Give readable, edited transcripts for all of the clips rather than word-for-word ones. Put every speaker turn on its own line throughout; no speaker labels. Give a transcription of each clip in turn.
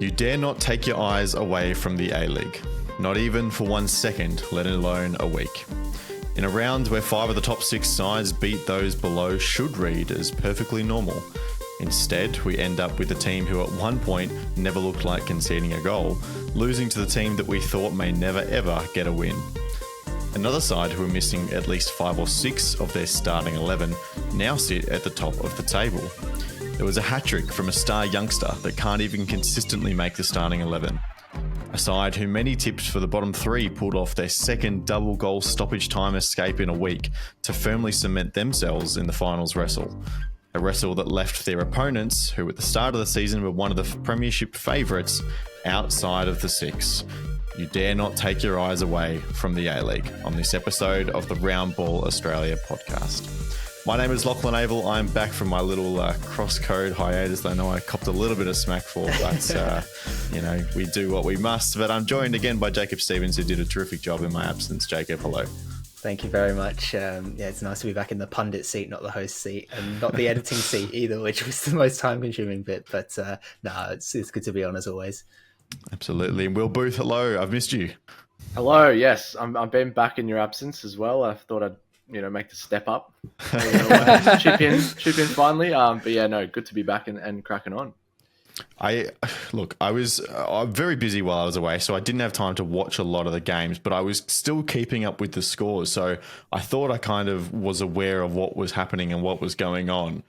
You dare not take your eyes away from the A-League. Not even for 1 second, let alone a week. In a round where 5 of the top 6 sides beat those below should read as perfectly normal. Instead, we end up with a team who at one point never looked like conceding a goal, losing to the team that we thought may never ever get a win. Another side who are missing at least 5 or 6 of their starting 11 now sit at the top of the table. There was a hat-trick from a star youngster that can't even consistently make the starting 11. A side who many tipped for the bottom 3 pulled off their second double-goal stoppage time escape in a week to firmly cement themselves in the finals wrestle. A wrestle that left their opponents, who at the start of the season were one of the Premiership favourites, outside of the 6. You dare not take your eyes away from the A-League on this episode of the Round Ball Australia podcast. My name is Lachlan Avil. I'm back from my little cross-code hiatus. I know I copped a little bit of smack for, but we do what we must. But I'm joined again by Jacob Stevens, who did a terrific job in my absence. Jacob, hello.
Thank you very much. It's nice to be back in the pundit seat, not the host seat, and not the editing seat either, which was the most time-consuming bit. But it's good to be on as always. Absolutely.
And Will Booth, hello. I've missed you.
Hello. Yes, I've been back in your absence as well. I thought I'd make the step up, chip in finally. Good to be back and cracking on.
I was very busy while I was away, so I didn't have time to watch a lot of the games, but I was still keeping up with the scores. So I thought I kind of was aware of what was happening and what was going on.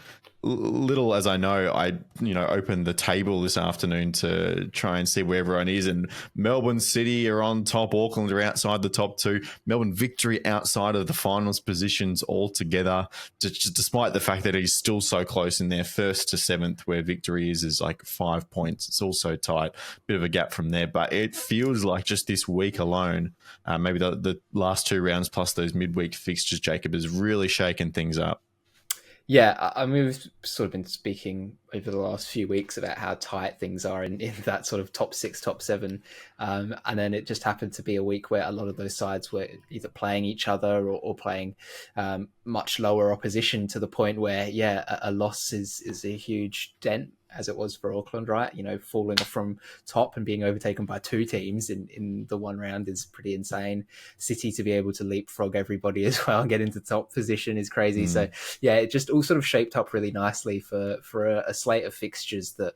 Little as I know, I opened the table this afternoon to try and see where everyone is, and Melbourne City are on top, Auckland are outside the top 2, Melbourne Victory outside of the finals positions altogether, despite the fact that he's still so close in their 1st to 7th, where Victory is like 5 points. It's all so tight, bit of a gap from there, but it feels like just this week alone, maybe the last 2 rounds plus those midweek fixtures, Jacob, has really shaken things up.
Yeah, I mean, we've sort of been speaking over the last few weeks about how tight things are in that sort of top 6, top 7. And then it just happened to be a week where a lot of those sides were either playing each other or playing much lower opposition, to the point where, a loss is a huge dent, as it was for Auckland, right? Falling from top and being overtaken by 2 teams in the one round is pretty insane. City to be able to leapfrog everybody as well and get into top position is crazy. So it just all sort of shaped up really nicely for a slate of fixtures that,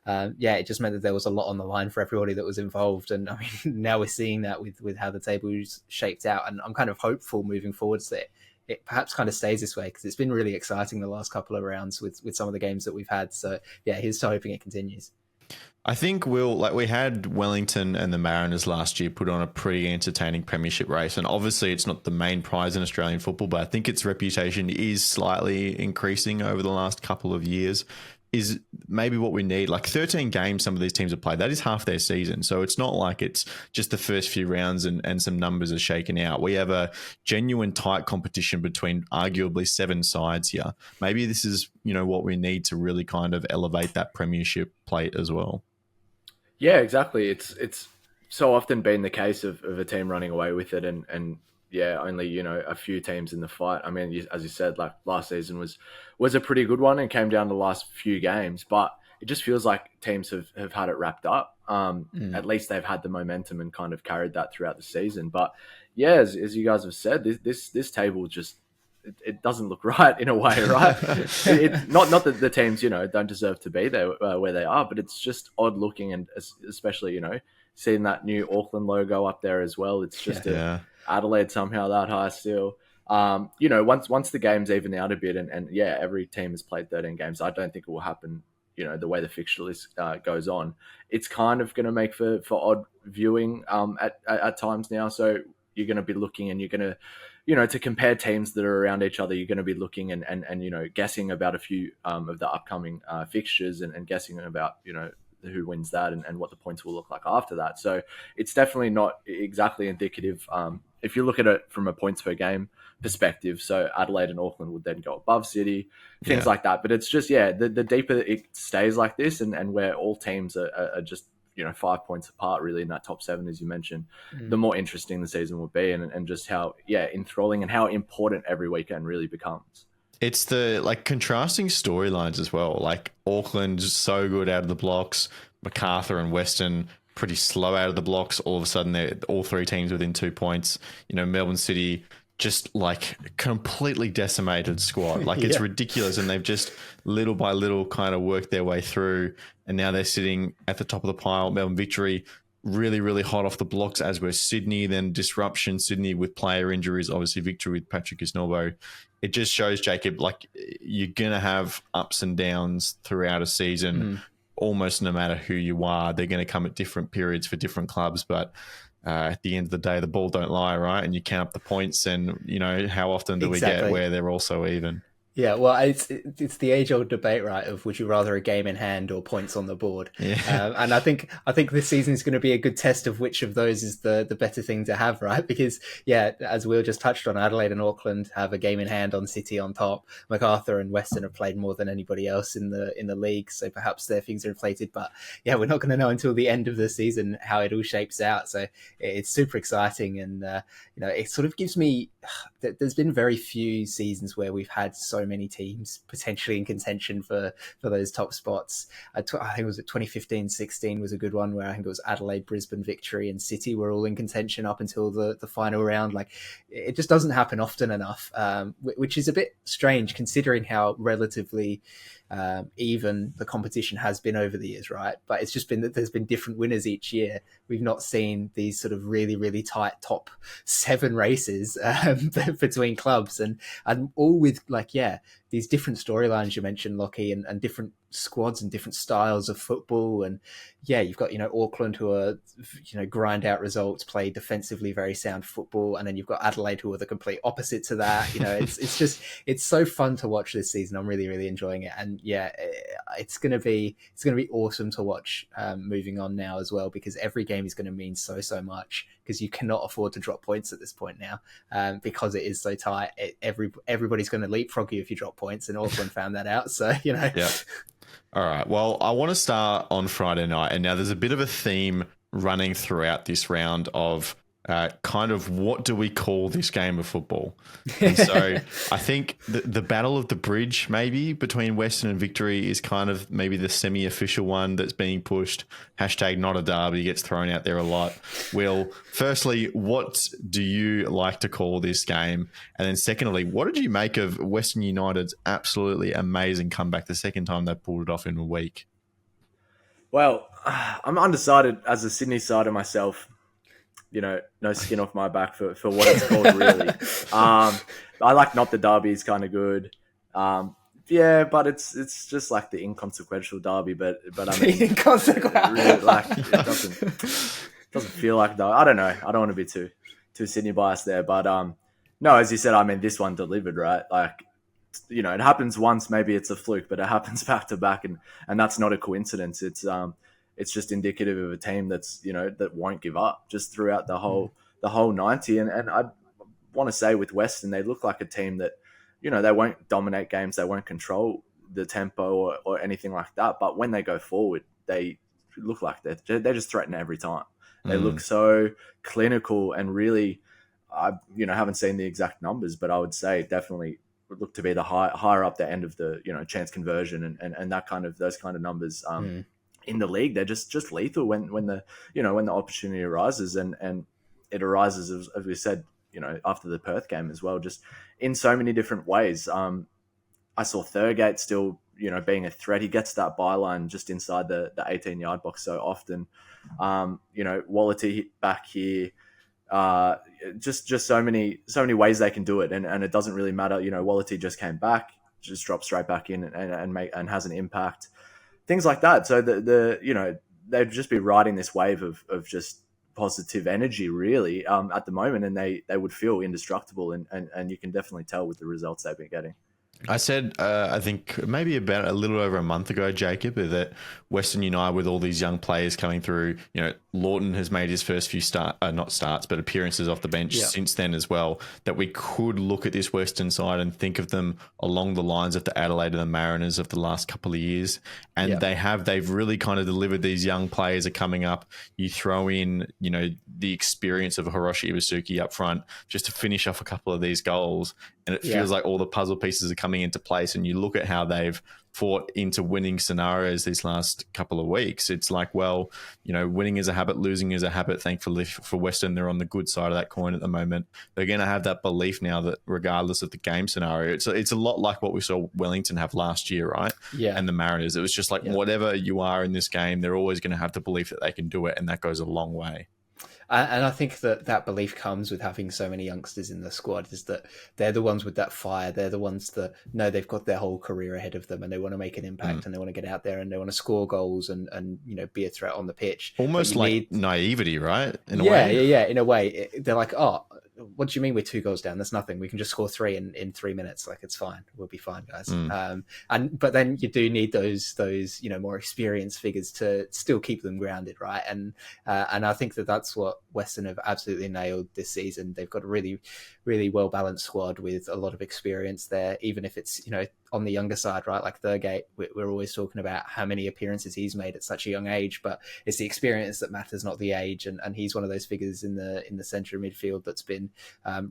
it just meant that there was a lot on the line for everybody that was involved. And I mean, now we're seeing that with how the table's shaped out, and I'm kind of hopeful moving forwards that it perhaps kind of stays this way, because it's been really exciting the last couple of rounds with some of the games that we've had. So here's to hoping it continues.
I think we had Wellington and the Mariners last year put on a pretty entertaining premiership race, and obviously it's not the main prize in Australian football, but I think its reputation is slightly increasing over the last couple of years. Is maybe what we need. Like 13 games some of these teams have played, that is half their season. So it's not like it's just the first few rounds and some numbers are shaken out. We have a genuine tight competition between arguably 7 sides here. Maybe this is, what we need to really kind of elevate that premiership plate as well.
Yeah, exactly. It's so often been the case of a team running away with it and only, a few teams in the fight. I mean, as you said, like last season was a pretty good one and came down to the last few games, but it just feels like teams have had it wrapped up. At least they've had the momentum and kind of carried that throughout the season. But as you guys have said, this table just, it doesn't look right in a way, right? Not that the teams, don't deserve to be there where they are, but it's just odd looking, and especially, seeing that new Auckland logo up there as well. It's just Adelaide somehow that high still. Once the games even out a bit and every team has played 13 games, I don't think it will happen, the way the fixture list goes on. It's kind of going to make for odd viewing at times now. So you're going to be looking and you're going to, to compare teams that are around each other, you're going to be looking and guessing about a few of the upcoming fixtures and guessing about, who wins that and what the points will look like after that. So it's definitely not exactly indicative. If you look at it from a points per game perspective, so Adelaide and Auckland would then go above City, things like that. But it's just, the deeper it stays like this and where all teams are just, 5 points apart really in that top 7, as you mentioned, the more interesting the season will be and just how, enthralling and how important every weekend really becomes.
It's the contrasting storylines as well. Like Auckland so good out of the blocks, Macarthur and Western pretty slow out of the blocks. All of a sudden, they're all three teams within 2 points. Melbourne City just like completely decimated squad. Like it's ridiculous. And they've just little by little kind of worked their way through. And now they're sitting at the top of the pile. Melbourne Victory really, really hot off the blocks, as were Sydney. Then disruption, Sydney with player injuries, obviously Victory with Patrick Isnorbo. It just shows, Jacob, like you're going to have ups and downs throughout a season, almost no matter who you are. They're going to come at different periods for different clubs, but at the end of the day, the ball don't lie, right? And you count up the points, and how often do we get where they're all so even?
Yeah, well, it's the age-old debate, right? Of would you rather a game in hand or points on the board?
Yeah.
And I think this season is going to be a good test of which of those is the better thing to have, right? Because as Will just touched on, Adelaide and Auckland have a game in hand on City on top. Macarthur and Western have played more than anybody else in the league, so perhaps their things are inflated. But we're not going to know until the end of the season how it all shapes out. So it's super exciting, and it sort of gives me. There's been very few seasons where we've had so many teams potentially in contention for those top spots. I think it was 2015-16 was a good one, where I think it was Adelaide, Brisbane, Victory and City were all in contention up until the final round. Like it just doesn't happen often enough, which is a bit strange considering how relatively even the competition has been over the years, right? But it's just been that there's been different winners each year. We've not seen these sort of really, really tight top 7 races between clubs, and all with these different storylines you mentioned, Lockie, and different squads and different styles of football. And you've got Auckland, who are grind out results, play defensively very sound football, and then you've got Adelaide, who are the complete opposite to that. It's so fun to watch this season. I'm really, really enjoying it, and it's gonna be awesome to watch moving on now as well, because every game is going to mean so much, because you cannot afford to drop points at this point now, because it is so tight. Everybody's going to leapfrog you if you drop points, and Auckland found that out. So
Yeah. All right. Well, I want to start on Friday night, and now there's a bit of a theme running throughout this round of kind of what do we call this game of football? And so I think the battle of the bridge maybe between Western and Victory is kind of maybe the semi-official one that's being pushed. Hashtag not a derby gets thrown out there a lot. Will, firstly, what do you like to call this game? And then secondly, what did you make of Western United's absolutely amazing comeback the second time they pulled it off in a week?
Well, I'm undecided as a Sydney sider myself. No skin off my back for what it's called, really. I like not the derby is kind of good. But it's just like the inconsequential derby. But I mean,
inconsequential.
Really, it doesn't feel like derby. I don't know. I don't want to be too Sydney biased there, but no, as you said, I mean, this one delivered, right? Like, it happens once, maybe it's a fluke, but it happens back to back, and that's not a coincidence. It's just indicative of a team that's, that won't give up just throughout the whole 90. And I want to say with Western, they look like a team that, they won't dominate games. They won't control the tempo or anything like that. But when they go forward, they look like they just threaten every time. They look so clinical and really, I haven't seen the exact numbers, but I would say definitely would look to be the higher up the end of the, chance conversion and that kind of, those kind of numbers. In the league, they're just lethal when the when the opportunity arises, and it arises as we said, after the Perth game as well, just in so many different ways. I saw Thurgate still being a threat. He gets that byline just inside the 18-yard box so often. Wallity back here, just so many ways they can do it, and it doesn't really matter. Wallity just came back, just dropped straight back in and has an impact. Things like that. So they'd just be riding this wave of just positive energy really at the moment, and they would feel indestructible, and you can definitely tell with the results they've been getting.
I said, I think maybe about a little over a month ago, Jacob, that Western United, with all these young players coming through, Lawton has made his first few appearances off the bench since then as well, that we could look at this Western side and think of them along the lines of the Adelaide and the Mariners of the last couple of years. And they've really kind of delivered. These young players are coming up. You throw in, the experience of Hiroshi Iwasuki up front just to finish off a couple of these goals. and it feels like all the puzzle pieces are coming into place. And you look at how they've fought into winning scenarios these last couple of weeks. It's like, well, winning is a habit, losing is a habit. Thankfully for Western, they're on the good side of that coin at the moment. They're going to have that belief now that regardless of the game scenario, it's a lot like what we saw Wellington have last year, right?
Yeah.
And the Mariners. It was just like, whatever you are in this game, they're always going to have the belief that they can do it, and that goes a long way.
And I think that belief comes with having so many youngsters in the squad, is that they're the ones with that fire. They're the ones that know they've got their whole career ahead of them, and they want to make an impact, and they want to get out there, and they want to score goals and be a threat on the pitch.
Almost like naivety, right?
In a way. In a way, they're like, oh, what do you mean we're 2 goals down? That's nothing. We can just score 3 in 3 minutes. Like, it's fine. We'll be fine, guys. But then you do need those more experienced figures to still keep them grounded, right? And I think that's what Western have absolutely nailed this season. They've got a really, really well balanced squad with a lot of experience there, even if it's on the younger side, right? Like Thurgate, we're always talking about how many appearances he's made at such a young age, but it's the experience that matters, not the age. And he's one of those figures in the centre of midfield that's been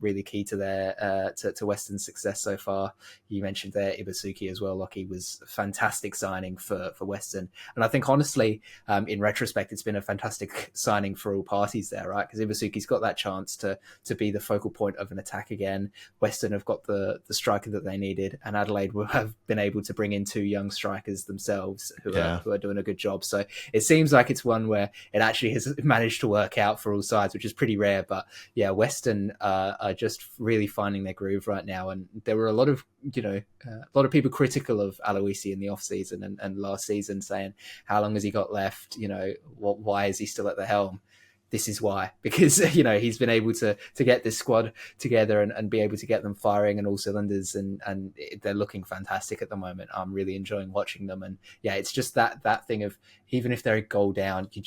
really key to their to Western's success so far. You mentioned there Ibusuki as well. Lockie was a fantastic signing for Western, and I think honestly, in retrospect, it's been a fantastic signing for all parties there, right? Because Ibusuki's got that chance to be the focal point of an attack again. Western have got the striker that they needed, and Adelaide will have been able to bring in 2 young strikers themselves who are doing a good job. So it seems like it's one where it actually has managed to work out for all sides, which is pretty rare. But yeah, Western are just really finding their groove right now. And there were a lot of people critical of Aloisi in the off season and last season, saying, how long has he got left? Why is he still at the helm? This is why, because he's been able to get this squad together and be able to get them firing on all cylinders, and they're looking fantastic at the moment. I'm really enjoying watching them, and yeah, it's just that thing of, even if they're a goal down, you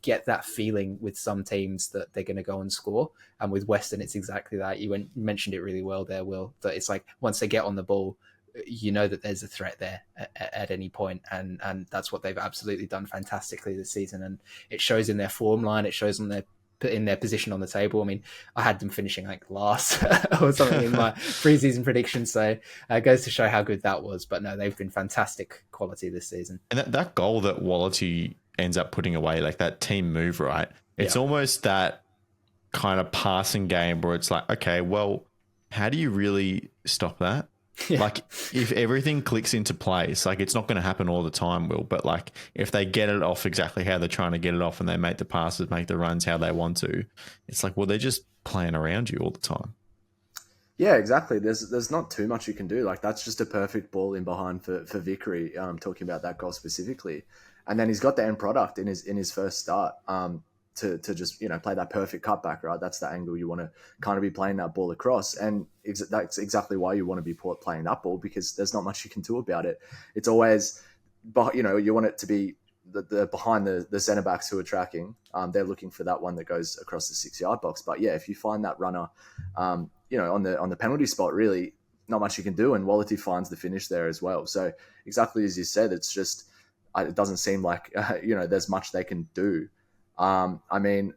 get that feeling with some teams that they're going to go and score, and with Western it's exactly that. You mentioned it really well there, Will, that it's like once they get on the ball, that there's a threat there at any point, and that's what they've absolutely done fantastically this season, and it shows in their form line, it shows in their position on the table. I mean, I had them finishing like last or something in my preseason prediction, so it goes to show how good that was. But no, they've been fantastic quality this season.
And that goal that Wallity ends up putting away, like that team move, right? It's almost that kind of passing game where it's like, okay, well, how do you really stop that? Yeah. Like, if everything clicks into place, like, it's not going to happen all the time, Will, but like, if they get it off exactly how they're trying to get it off, and they make the passes, make the runs how they want to, it's like, well, they're just playing around you all the time.
Yeah, exactly. There's not too much you can do. Like, that's just a perfect ball in behind for Vickery, talking about that goal specifically. And then he's got the end product in his first start, to just, play that perfect cutback, right? That's the angle you want to kind of be playing that ball across. And that's exactly why you want to be playing that ball, because there's not much you can do about it. It's always, you want it to be the behind the centre backs who are tracking. They're looking for that one that goes across the 6-yard box. But yeah, if you find that runner, on the penalty spot, really not much you can do. And Wallity finds the finish there as well. So exactly as you said, it's just, it doesn't seem like, there's much they can do. I mean,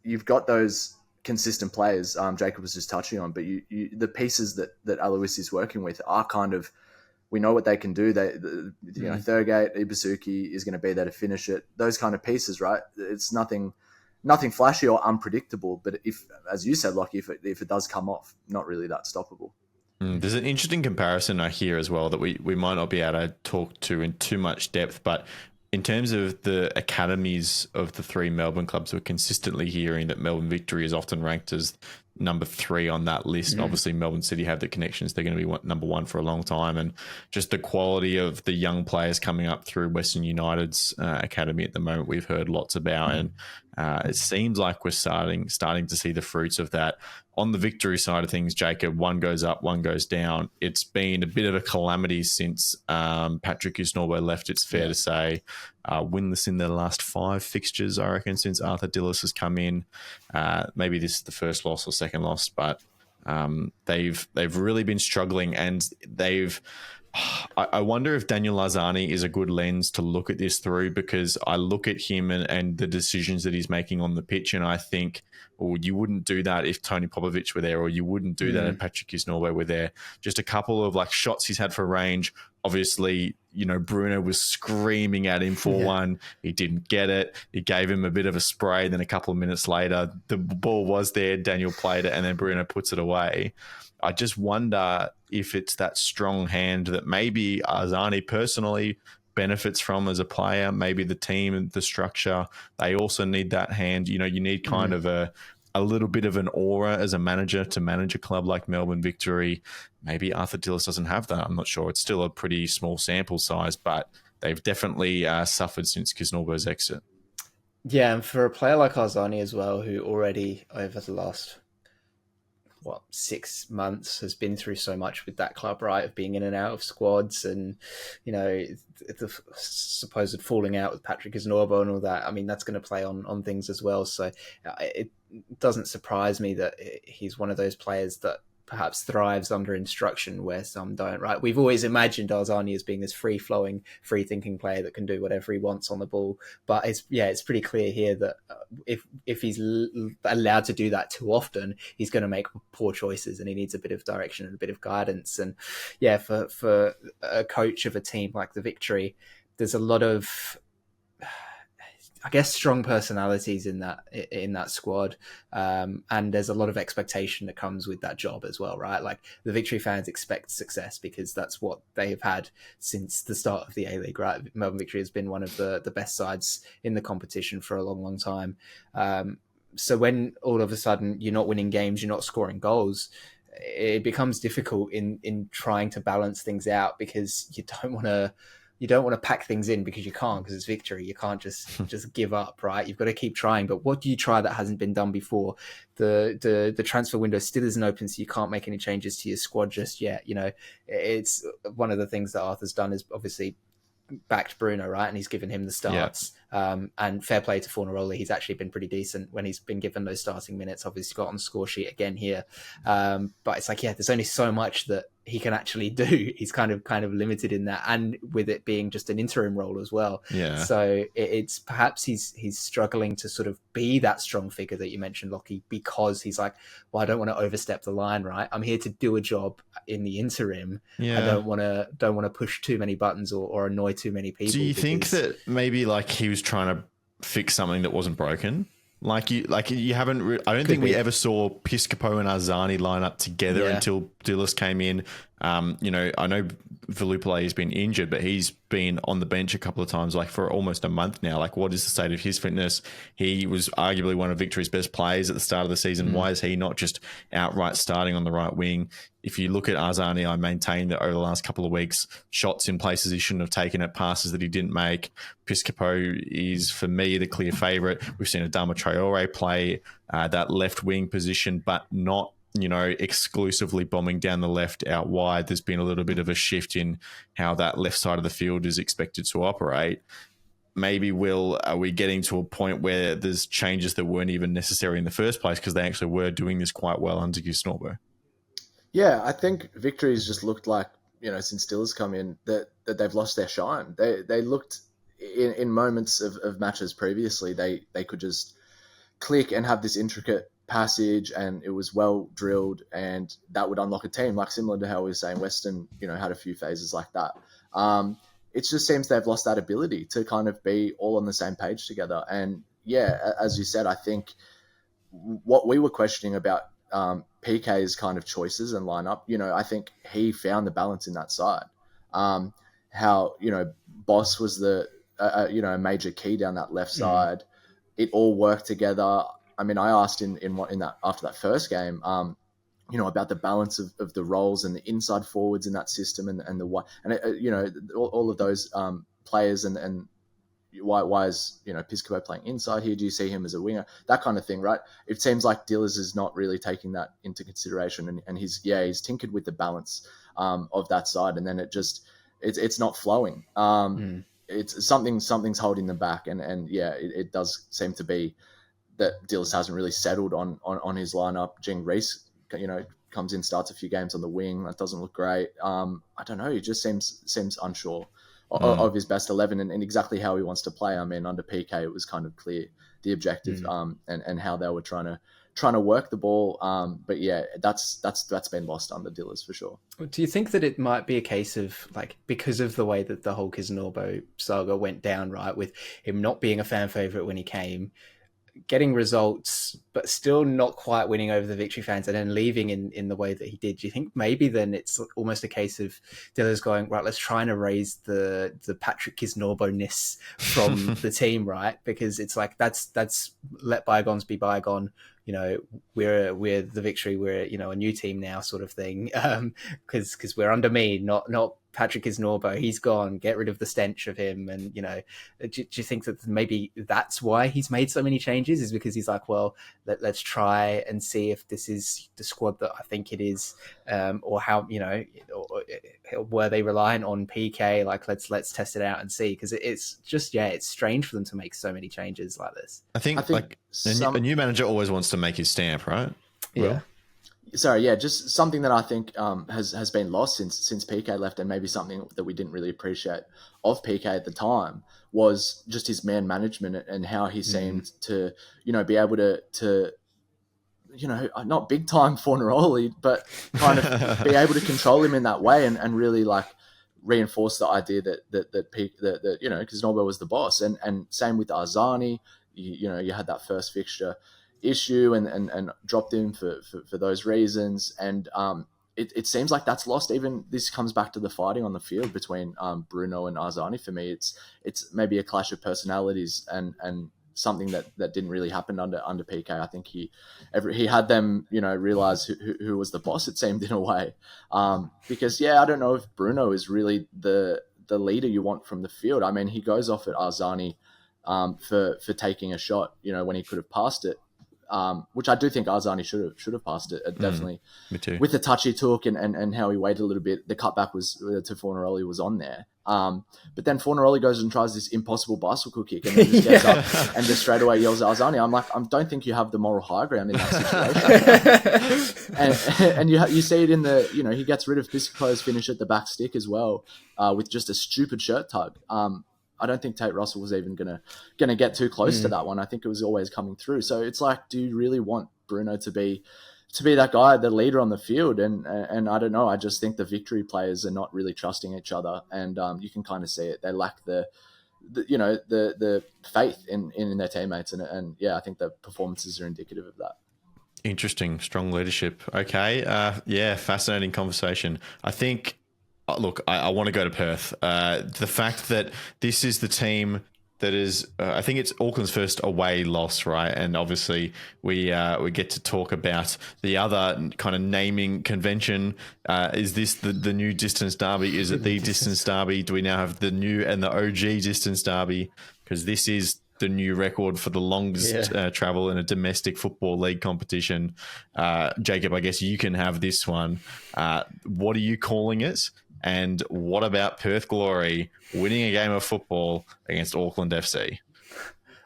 you've got those consistent players Jacob was just touching on, but the pieces that Aloisi is working with are kind of, we know what they can do. Thurgate, Ibusuki is going to be there to finish it. Those kind of pieces, right? It's nothing flashy or unpredictable, but if, as you said, Lockie, if it does come off, not really that stoppable.
There's an interesting comparison I hear as well that we might not be able to talk to in too much depth, but in terms of the academies of the 3 Melbourne clubs, we're consistently hearing that Melbourne Victory is often ranked as number 3 on that list. And obviously Melbourne City have the connections. They're going to be number 1 for a long time. And just the quality of the young players coming up through Western United's academy at the moment, we've heard lots about. And it seems like we're starting to see the fruits of that. On the Victory side of things, Jacob, one goes up, one goes down. It's been a bit of a calamity since Patrick Usnorbo left, it's fair to say. Winless in their last 5 fixtures, I reckon, since Arthur Dillis has come in. Maybe this is the first loss or second loss, but they've really been struggling, and they've I wonder if Daniel Arzani is a good lens to look at this through, because I look at him and the decisions that he's making on the pitch, and I think, well, you wouldn't do that if Tony Popovic were there, or you wouldn't do that if Patrick Kisnorbo were there. Just a couple of like shots he's had for range. Obviously, Bruno was screaming at him for one. He didn't get it. He gave him a bit of a spray. Then a couple of minutes later, the ball was there. Daniel played it, and then Bruno puts it away. I just wonder if it's that strong hand that maybe Arzani personally benefits from as a player. Maybe the team and the structure, they also need that hand. You need kind of a little bit of an aura as a manager to manage a club like Melbourne Victory. Maybe Arthur Dillis doesn't have that. I'm not sure. It's still a pretty small sample size, but they've definitely suffered since Kisnorbo's exit.
Yeah, and for a player like Arzani as well, who already over the last 6 months has been through so much with that club, right? Of being in and out of squads, and the supposed falling out with Patrick Kisnorbo and all that. I mean, that's going to play on things as well. So it doesn't surprise me that he's one of those players that perhaps thrives under instruction where some don't, right? We've always imagined Arzani as being this free-flowing, free-thinking player that can do whatever he wants on the ball. But it's pretty clear here that if he's allowed to do that too often, he's going to make poor choices, and he needs a bit of direction and a bit of guidance. And yeah, for a coach of a team like the Victory, there's a lot of, I guess, strong personalities in that squad, and there's a lot of expectation that comes with that job as well, right? Like, the Victory fans expect success because that's what they have had since the start of the A-League, right? Melbourne Victory has been one of the best sides in the competition for a long, long time. So when all of a sudden you're not winning games, you're not scoring goals, it becomes difficult in trying to balance things out, because you don't want to pack things in because you can't, because it's Victory. You can't just give up, right? You've got to keep trying. But what do you try that hasn't been done before? The transfer window still isn't open, so you can't make any changes to your squad just yet. It's one of the things that Arthur's done is obviously backed Bruno, right? And he's given him the starts. And fair play to Fornaroli. He's actually been pretty decent when he's been given those starting minutes. Obviously got on the score sheet again here. But it's like, there's only so much that he can actually do. He's kind of limited in that, and with it being just an interim role as well.
Yeah.
So it's perhaps he's struggling to sort of be that strong figure that you mentioned, Lockie, because he's like, well, I don't want to overstep the line, right? I'm here to do a job in the interim.
Yeah.
I don't want to push too many buttons or annoy too many people.
Do you think that maybe like he was trying to fix something that wasn't broken? You haven't. I don't think we ever saw Piscopo and Arzani line up together until Dillis came in. I know Velupale has been injured, but he's been on the bench a couple of times, like for almost a month now. Like, what is the state of his fitness? He was arguably one of Victory's best players at the start of the season. Why is he not just outright starting on the right wing? If you look at Arzani, I maintain that over the last couple of weeks, shots in places he shouldn't have taken it, passes that he didn't make. Piscopo is, for me, the clear favourite. We've seen Adama Traore play that left wing position, but not exclusively bombing down the left out wide. There's been a little bit of a shift in how that left side of the field is expected to operate. Maybe, are we getting to a point where there's changes that weren't even necessary in the first place because they actually were doing this quite well under Kisnorbo?
Yeah, I think Victory's just looked like, since Dillis come in, that they've lost their shine. They looked in moments of matches previously, they could just click and have this intricate passage, and it was well drilled, and that would unlock a team, like similar to how we were saying Western, had a few phases like that. It just seems they've lost that ability to kind of be all on the same page together. And yeah, as you said, I think what we were questioning about PK's kind of choices and lineup, I think he found the balance in that side. How, Boss was a major key down that left side. It all worked together. I mean, I asked in that after that first game, about the balance of the roles and the inside forwards in that system and all of those players and why is Piscopo playing inside here? Do you see him as a winger? That kind of thing, right? It seems like Dillis is not really taking that into consideration, and he's tinkered with the balance of that side, and then it's not flowing. It's something's holding them back, and it does seem to be that Dillis hasn't really settled on his lineup. Jing Reese, comes in, starts a few games on the wing. That doesn't look great. I don't know. He just seems unsure of his best 11 and exactly how he wants to play. I mean, under PK, it was kind of clear the objective and how they were trying to work the ball. But yeah, that's been lost under Dillers for sure.
Do you think that it might be a case of like, because of the way that the whole Kisnorbo saga went down, right, with him not being a fan favorite when he came, getting results, but still not quite winning over the Victory fans and then leaving in the way that he did? Do you think maybe then it's almost a case of Diller's going, right, let's try and erase the Patrick Kisnorbo-ness from the team, right? Because it's like, that's let bygones be bygone. You know, we're the Victory, we're, you know, a new team now sort of thing. Because we're under me, not Patrick Kisnorbo. He's gone. Get rid of the stench of him. And, you know, do you think that maybe that's why he's made so many changes, is because he's like, well, let's try and see if this is the squad that I think it is, or how, you know, or were they reliant on PK? Like, let's test it out and see, because it's just, yeah, it's strange for them to make so many changes like this.
I think like a new manager always wants to make his stamp, right?
Yeah.
Will?
Sorry, yeah, just something that I think has been lost since PK left, and maybe something that we didn't really appreciate of PK at the time was just his man management and how he seemed to, you know, be able to you know, not big time Fornaroli, but kind of be able to control him in that way and really like reinforce the idea that you know, because Norbo was the boss, and same with Arzani. You know, you had that first fixture issue and dropped him for those reasons, and it seems like that's lost. Even this comes back to the fighting on the field between Bruno and Arzani. For me, it's maybe a clash of personalities and something that didn't really happen under PK. I think he had them, you know, realize who was the boss, it seemed, in a way, because I don't know if Bruno is really the leader you want from the field. I mean, he goes off at Arzani for taking a shot, you know, when he could have passed it, which I do think Arzani should have passed it, definitely.
Me too.
With the touch he took and how he waited a little bit, the cutback was to Fornaroli was on there. But then Fornaroli goes and tries this impossible bicycle kick and then just gets up and just straight away yells at Arzani. I'm like, I don't think you have the moral high ground in that situation. and you see it in the, you know, he gets rid of Pisco's finish at the back stick as well, with just a stupid shirt tug. I don't think Tate Russell was even gonna get too close to that one. I think it was always coming through. So it's like, do you really want Bruno to be that guy, the leader on the field? And I don't know. I just think the Victory players are not really trusting each other, and you can kind of see it. They lack the faith in their teammates, and I think the performances are indicative of that.
Interesting, strong leadership. Okay, fascinating conversation. I think. Look, I want to go to Perth. The fact that this is the team that is, I think it's Auckland's first away loss, right? And obviously we get to talk about the other kind of naming convention. Is this the new distance derby? Is it the distance derby? Do we now have the new and the OG distance derby? Because this is the new record for the longest travel in a domestic football league competition. Jacob, I guess you can have this one. What are you calling it? And what about Perth Glory winning a game of football against Auckland FC?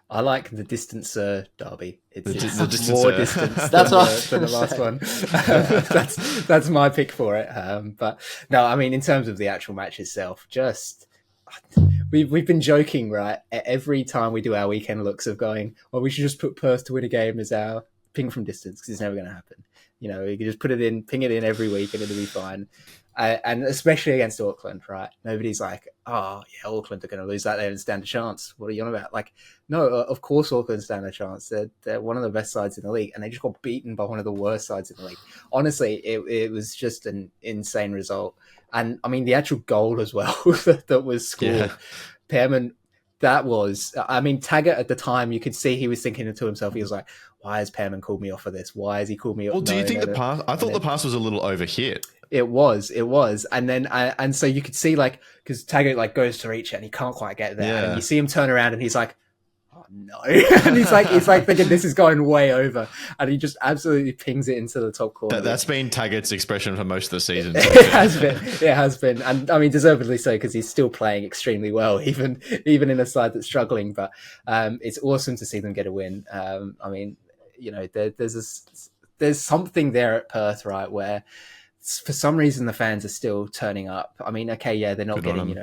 I like the distancer derby. It's
the
more
distancer.
distance
That's
than the last one. That's my pick for it. But no, I mean, in terms of the actual match itself, just we've been joking, right? Every time we do our weekend looks of going, well, we should just put Perth to win a game as our ping from distance, because it's never going to happen. You know, you can just put it in, ping it in every week, and it'll be fine. And especially against Auckland, right? Nobody's like, oh, yeah, Auckland are going to lose that. They don't stand a chance. What are you on about? Like, no, of course Auckland stand a chance. They're one of the best sides in the league, and they just got beaten by one of the worst sides in the league. Honestly, it was just an insane result. And, I mean, the actual goal as well that was scored. Pearman, that was... I mean, Taggart at the time, you could see he was thinking to himself, he was like, why has Pearman called me off for this? Why has he called me off?
Well, do you think the pass... I thought the pass was a little overhit.
It was, and then and so you could see, like, because Taggart like goes to reach it and he can't quite get there, and you see him turn around and he's like, oh no, and he's like thinking this is going way over, and he just absolutely pings it into the top corner.
That's been Taggart's expression for most of the season.
It has been, and I mean deservedly so, because he's still playing extremely well, even in a side that's struggling. But it's awesome to see them get a win. I mean, you know, there's there's something there at Perth, right, where for some reason the fans are still turning up. I mean, okay, yeah, they're not getting,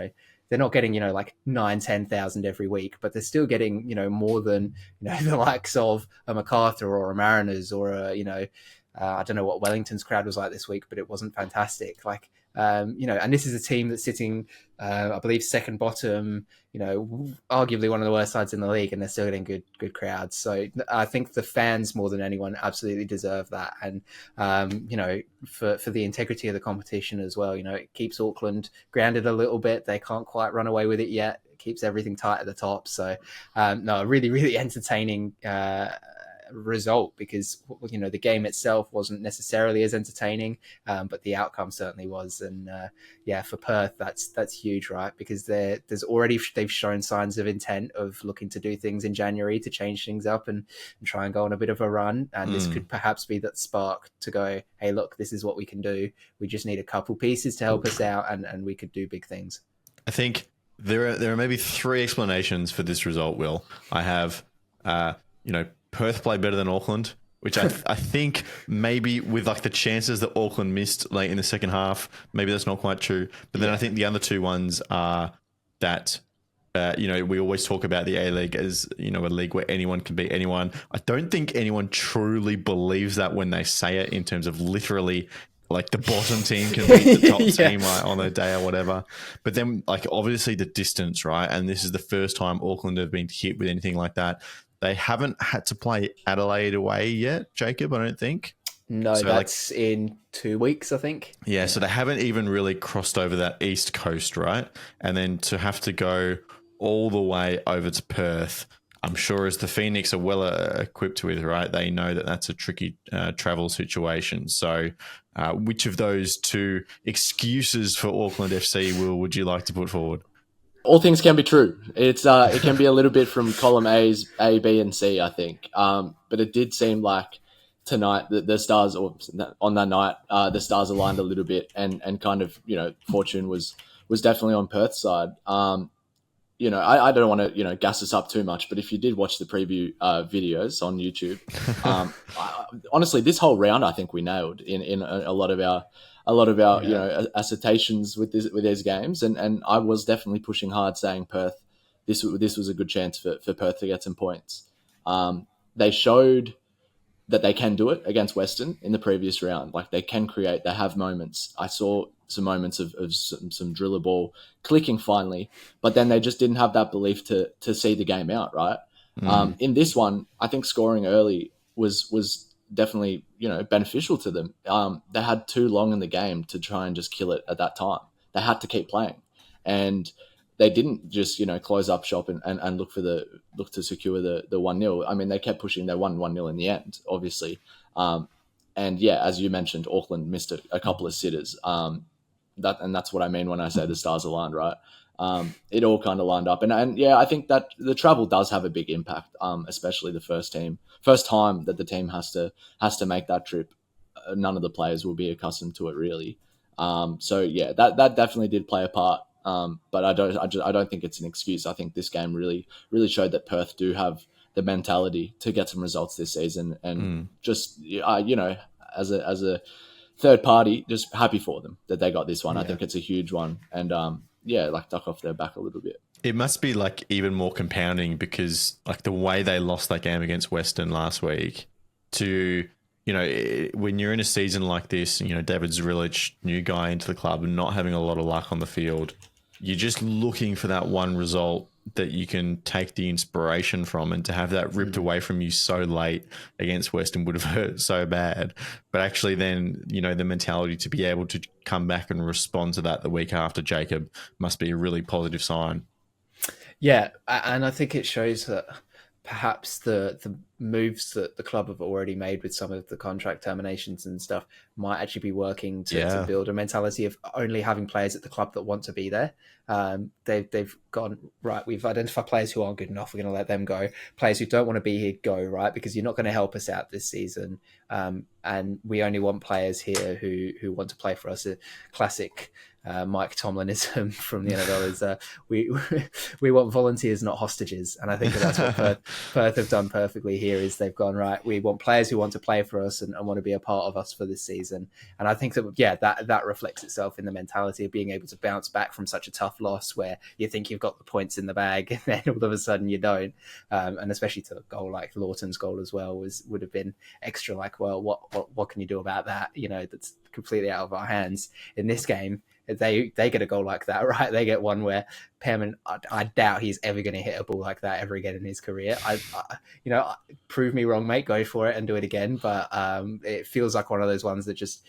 they're not getting, like 9,000-10,000 every week, but they're still getting, more than, the likes of a MacArthur or a Mariners or a, I don't know what Wellington's crowd was like this week, but it wasn't fantastic. Like, and this is a team that's sitting, I believe, second bottom, arguably one of the worst sides in the league, and they're still getting good crowds. So I think the fans, more than anyone, absolutely deserve that. And, for the integrity of the competition as well, it keeps Auckland grounded a little bit. They can't quite run away with it yet. It keeps everything tight at the top. So, no, really, really entertaining result, because the game itself wasn't necessarily as entertaining, but the outcome certainly was. And for Perth, that's huge, right? Because they've shown signs of intent of looking to do things in January to change things up and try and go on a bit of a run. And this could perhaps be that spark to go, hey, look, this is what we can do. We just need a couple pieces to help us out, and we could do big things.
I think there are maybe three explanations for this result, Will. I have, Perth played better than Auckland, which I think maybe with like the chances that Auckland missed late in the second half, maybe that's not quite true. But then I think the other two ones are that, we always talk about the A-League as, a league where anyone can beat anyone. I don't think anyone truly believes that when they say it, in terms of literally like the bottom team can beat the top team like, on their day or whatever. But then like obviously the distance, right? And this is the first time Auckland have been hit with anything like that. They haven't had to play Adelaide away yet, Jacob, I don't think.
No, so that's in 2 weeks, I think.
Yeah, so they haven't even really crossed over that east coast, right? And then to have to go all the way over to Perth, I'm sure as the Phoenix are well equipped with, right? They know that that's a tricky travel situation. So which of those two excuses for Auckland FC, Will, would you like to put forward?
All things can be true. It can be a little bit from column A, B, and C, I think. But it did seem like tonight that the stars, or on that night, the stars aligned a little bit, and kind of fortune was definitely on Perth's side. I don't want to gas us up too much, but if you did watch the preview videos on YouTube, honestly, this whole round I think we nailed in a lot of our assertions with these games, and I was definitely pushing hard, saying Perth, this was a good chance for Perth to get some points. They showed that they can do it against Western in the previous round. Like, they can create, they have moments. I saw some moments of some driller ball clicking finally, but then they just didn't have that belief to see the game out, right? In this one, I think scoring early was definitely beneficial to them. They had too long in the game to try and just kill it at that time. They had to keep playing, and they didn't just close up shop and look to secure the 1-0. I mean, they kept pushing. They won 1-0 in the end, obviously. And yeah, as you mentioned, Auckland missed a couple of sitters. That's what I mean when I say the stars aligned, right? It all kind of lined up, and yeah, I think that the travel does have a big impact, especially the first time that the team has to make that trip. None of the players will be accustomed to it, really. So yeah, that definitely did play a part. But I don't think it's an excuse. I think this game really showed that Perth do have the mentality to get some results this season, and just as a third party, just happy for them that they got this one. Yeah. I think it's a huge one, and duck off their back a little bit.
It must be like even more compounding, because like the way they lost that game against Western last week, to when you're in a season like this, David Zrilic, new guy into the club, and not having a lot of luck on the field, you're just looking for that one result that you can take the inspiration from, and to have that ripped away from you so late against Western would have hurt so bad. But actually then, the mentality to be able to come back and respond to that the week after, Jacob, must be a really positive sign.
Yeah, and I think it shows that perhaps the moves that the club have already made with some of the contract terminations and stuff might actually be working to build a mentality of only having players at the club that want to be there. They've gone, right, we've identified players who aren't good enough, we're going to let them go. Players who don't want to be here, go, right, because you're not going to help us out this season. And we only want players here who want to play for us. A classic Mike Tomlinism from the NFL is we want volunteers, not hostages. And I think that's what Perth have done perfectly here. year is they've gone, right, we want players who want to play for us and want to be a part of us for this season. And I think that, yeah, that reflects itself in the mentality of being able to bounce back from such a tough loss where you think you've got the points in the bag and then all of a sudden you don't. And especially to a goal like Lawton's goal as well would have been extra like, well, what can you do about that? You know, that's completely out of our hands. In this game, they get a goal like that, right? They get one where Pearman, I doubt he's ever going to hit a ball like that ever again in his career. Prove me wrong, mate. Go for it and do it again. But it feels like one of those ones that just,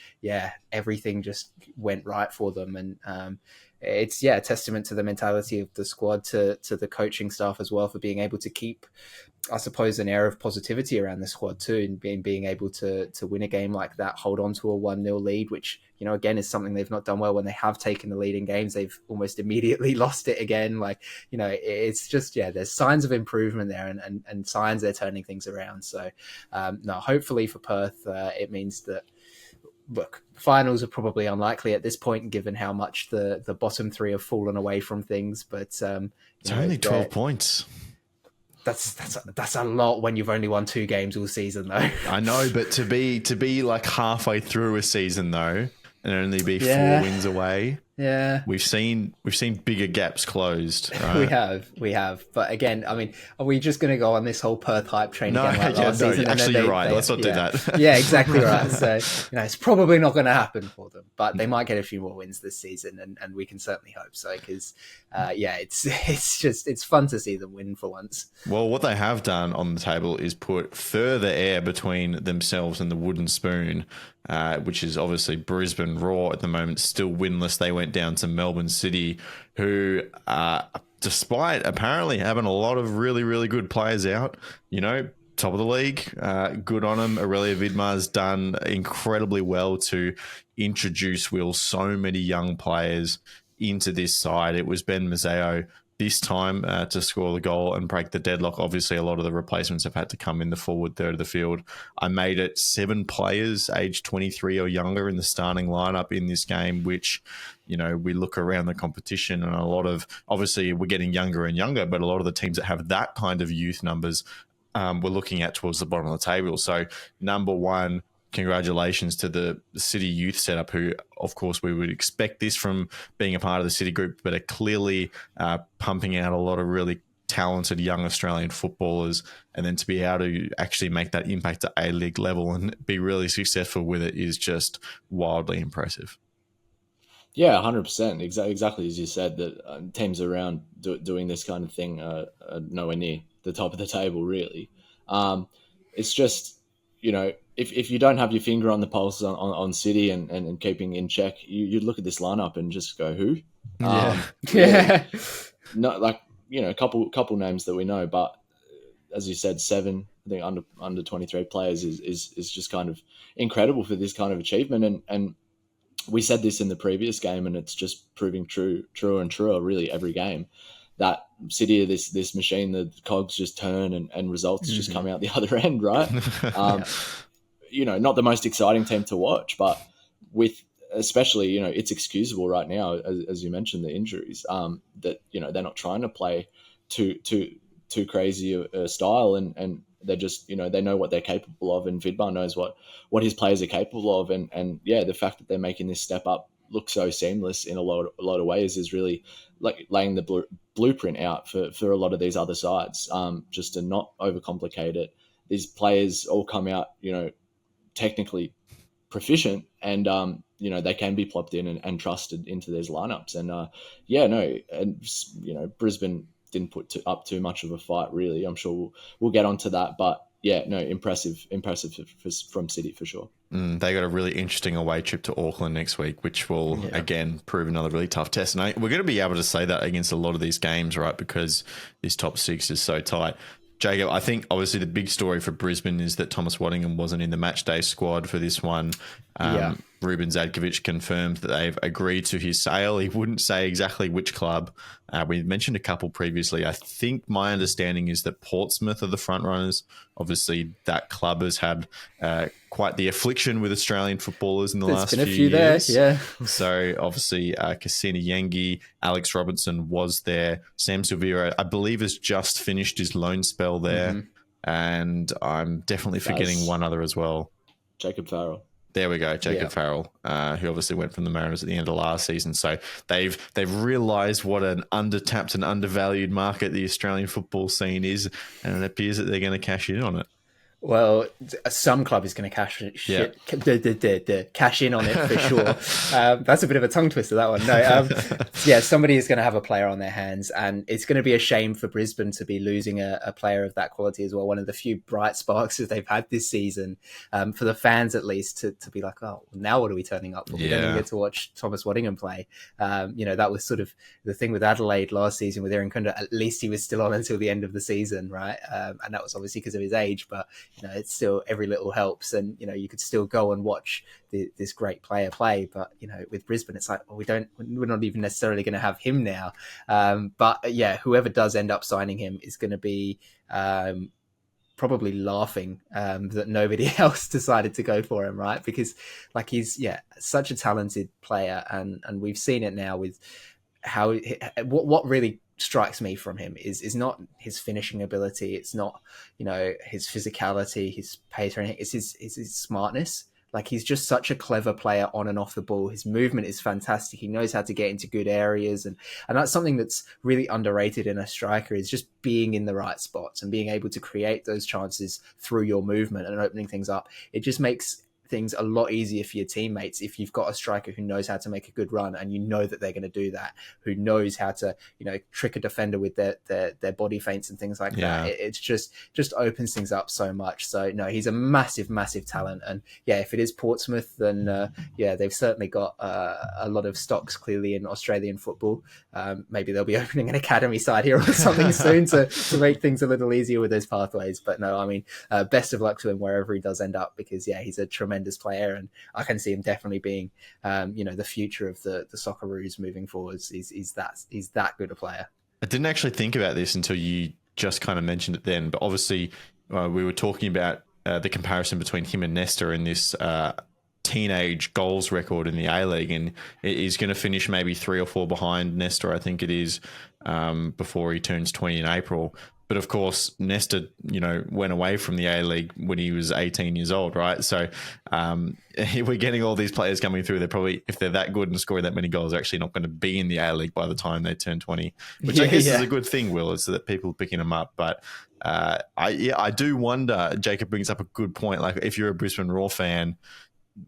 everything just went right for them. And it's a testament to the mentality of the squad, to the coaching staff as well, for being able to keep, I suppose, an air of positivity around the squad too, and being able to win a game like that, hold on to a 1-0 lead, which, again, is something they've not done well. When they have taken the lead in games, they've almost immediately lost it again. It's just, there's signs of improvement there and signs they're turning things around. So, hopefully for Perth, it means that, look, finals are probably unlikely at this point, given how much the bottom three have fallen away from things. But it's
only 12 points.
That's a lot when you've only won 2 games all season, though.
I know, but to be like halfway through a season though, and only be 4 wins away.
Yeah,
we've seen bigger gaps closed. Right?
We have. But again, I mean, are we just going to go on this whole Perth hype train again like last season?
Actually, you're right. Let's not do that.
Yeah, exactly right. So it's probably not going to happen for them, but they might get a few more wins this season, and we can certainly hope so. Because it's fun to see them win for once.
Well, what they have done on the table is put further air between themselves and the wooden spoon, which is obviously Brisbane Roar at the moment, still winless. They went down to Melbourne City, who, despite apparently having a lot of really, really good players out, top of the league, good on them. Aurelia Vidmar's done incredibly well to introduce, so many young players into this side. It was Ben Mazzeo this time to score the goal and break the deadlock. Obviously, a lot of the replacements have had to come in the forward third of the field. I made it 7 players aged 23 or younger in the starting lineup in this game, which, we look around the competition and a lot of, obviously we're getting younger and younger, but a lot of the teams that have that kind of youth numbers, we're looking at towards the bottom of the table. So number one, congratulations to the City youth setup, who, of course, we would expect this from being a part of the City group, but are clearly pumping out a lot of really talented young Australian footballers. And then to be able to actually make that impact at A-League level and be really successful with it is just wildly impressive.
Yeah, 100%. Exactly as you said, that teams around doing this kind of thing are nowhere near the top of the table, really. It's just, if you don't have your finger on the pulse on City and keeping in check, you'd look at this lineup and just go, who?
Yeah.
Not like, a couple names that we know, but as you said, 7, I think under 23 players is just kind of incredible for this kind of achievement. And we said this in the previous game, and it's just proving truer and truer really every game, that City are this machine, the cogs just turn and results just come out the other end, right? Not the most exciting team to watch, but with especially, it's excusable right now, as you mentioned, the injuries, that, they're not trying to play too crazy a style, and they're just, they know what they're capable of, and Vidmar knows what his players are capable of, and the fact that they're making this step up look so seamless in a lot of ways is really like laying the blueprint out for a lot of these other sides, just to not overcomplicate it. These players all come out, technically proficient, and they can be plopped in and trusted into these lineups. And Brisbane didn't put up too much of a fight, really. I'm sure we'll get onto that, but impressive from City for sure.
They got a really interesting away trip to Auckland next week, which will again prove another really tough test. And we're going to be able to say that against a lot of these games, right? Because this top 6 is so tight. Jacob, I think obviously the big story for Brisbane is that Thomas Waddingham wasn't in the match day squad for this one. Ruben Zadkovic confirmed that they've agreed to his sale. He wouldn't say exactly which club. We mentioned a couple previously. I think my understanding is that Portsmouth are the front runners. Obviously, that club has had quite the affliction with Australian footballers in the last few years.
There,
So obviously, Cassina Yengi, Alex Robertson was there. Sam Silvera, I believe, has just finished his loan spell there. and I'm definitely forgetting one other as well.
Jacob Farrell.
There we go, Jacob Farrell, who obviously went from the Mariners at the end of last season. So they've realised what an undertapped and undervalued market the Australian football scene is, and it appears that they're going to cash in on it.
Well, some club is going to cash in on it for sure. That's a bit of a tongue twister, that one. No, somebody is going to have a player on their hands, and it's going to be a shame for Brisbane to be losing a player of that quality as well. One of the few bright sparks that they've had this season, for the fans at least, to be like, oh, now what are we turning up for? We don't even get to watch Thomas Waddingham play. That was sort of the thing with Adelaide last season with Aaron Kunda. At least he was still on until the end of the season, right? And that was obviously because of his age, but it's still every little helps, and you could still go and watch this great player play. But with Brisbane, it's like, well, we're not even necessarily going to have him now. But whoever does end up signing him is going to be probably laughing that nobody else decided to go for him, right? Because he's such a talented player, and we've seen it now with how what really strikes me from him is not his finishing ability, it's not his physicality, his pace or anything, it's his smartness. He's just such a clever player on and off the ball. His movement is fantastic. He knows how to get into good areas, and that's something that's really underrated in a striker, is just being in the right spots and being able to create those chances through your movement and opening things up. It just makes things a lot easier for your teammates if you've got a striker who knows how to make a good run, and that they're going to do that, who knows how to trick a defender with their body feints and things like that. It's just opens things up so much. So no, he's a massive talent, and if it is Portsmouth, then they've certainly got a lot of stocks clearly in Australian football. Maybe they'll be opening an academy side here or something soon to make things a little easier with those pathways. But no, I mean, best of luck to him wherever he does end up, because he's a tremendous player, and I can see him definitely being the future of the Socceroos moving forwards. He's that good a player.
I didn't actually think about this until you just kind of mentioned it then, but obviously we were talking about the comparison between him and Nesta in this teenage goals record in the A-League, and he's going to finish maybe 3 or 4 behind Nesta, I think it is, before he turns 20 in April. But of course, Nesta, went away from the A-League when he was 18 years old, right? So we're getting all these players coming through. They're probably, if they're that good and scoring that many goals, they're actually not going to be in the A-League by the time they turn 20, which I guess is a good thing, Will, is that people are picking them up. But I do wonder, Jacob brings up a good point. If you're a Brisbane Roar fan,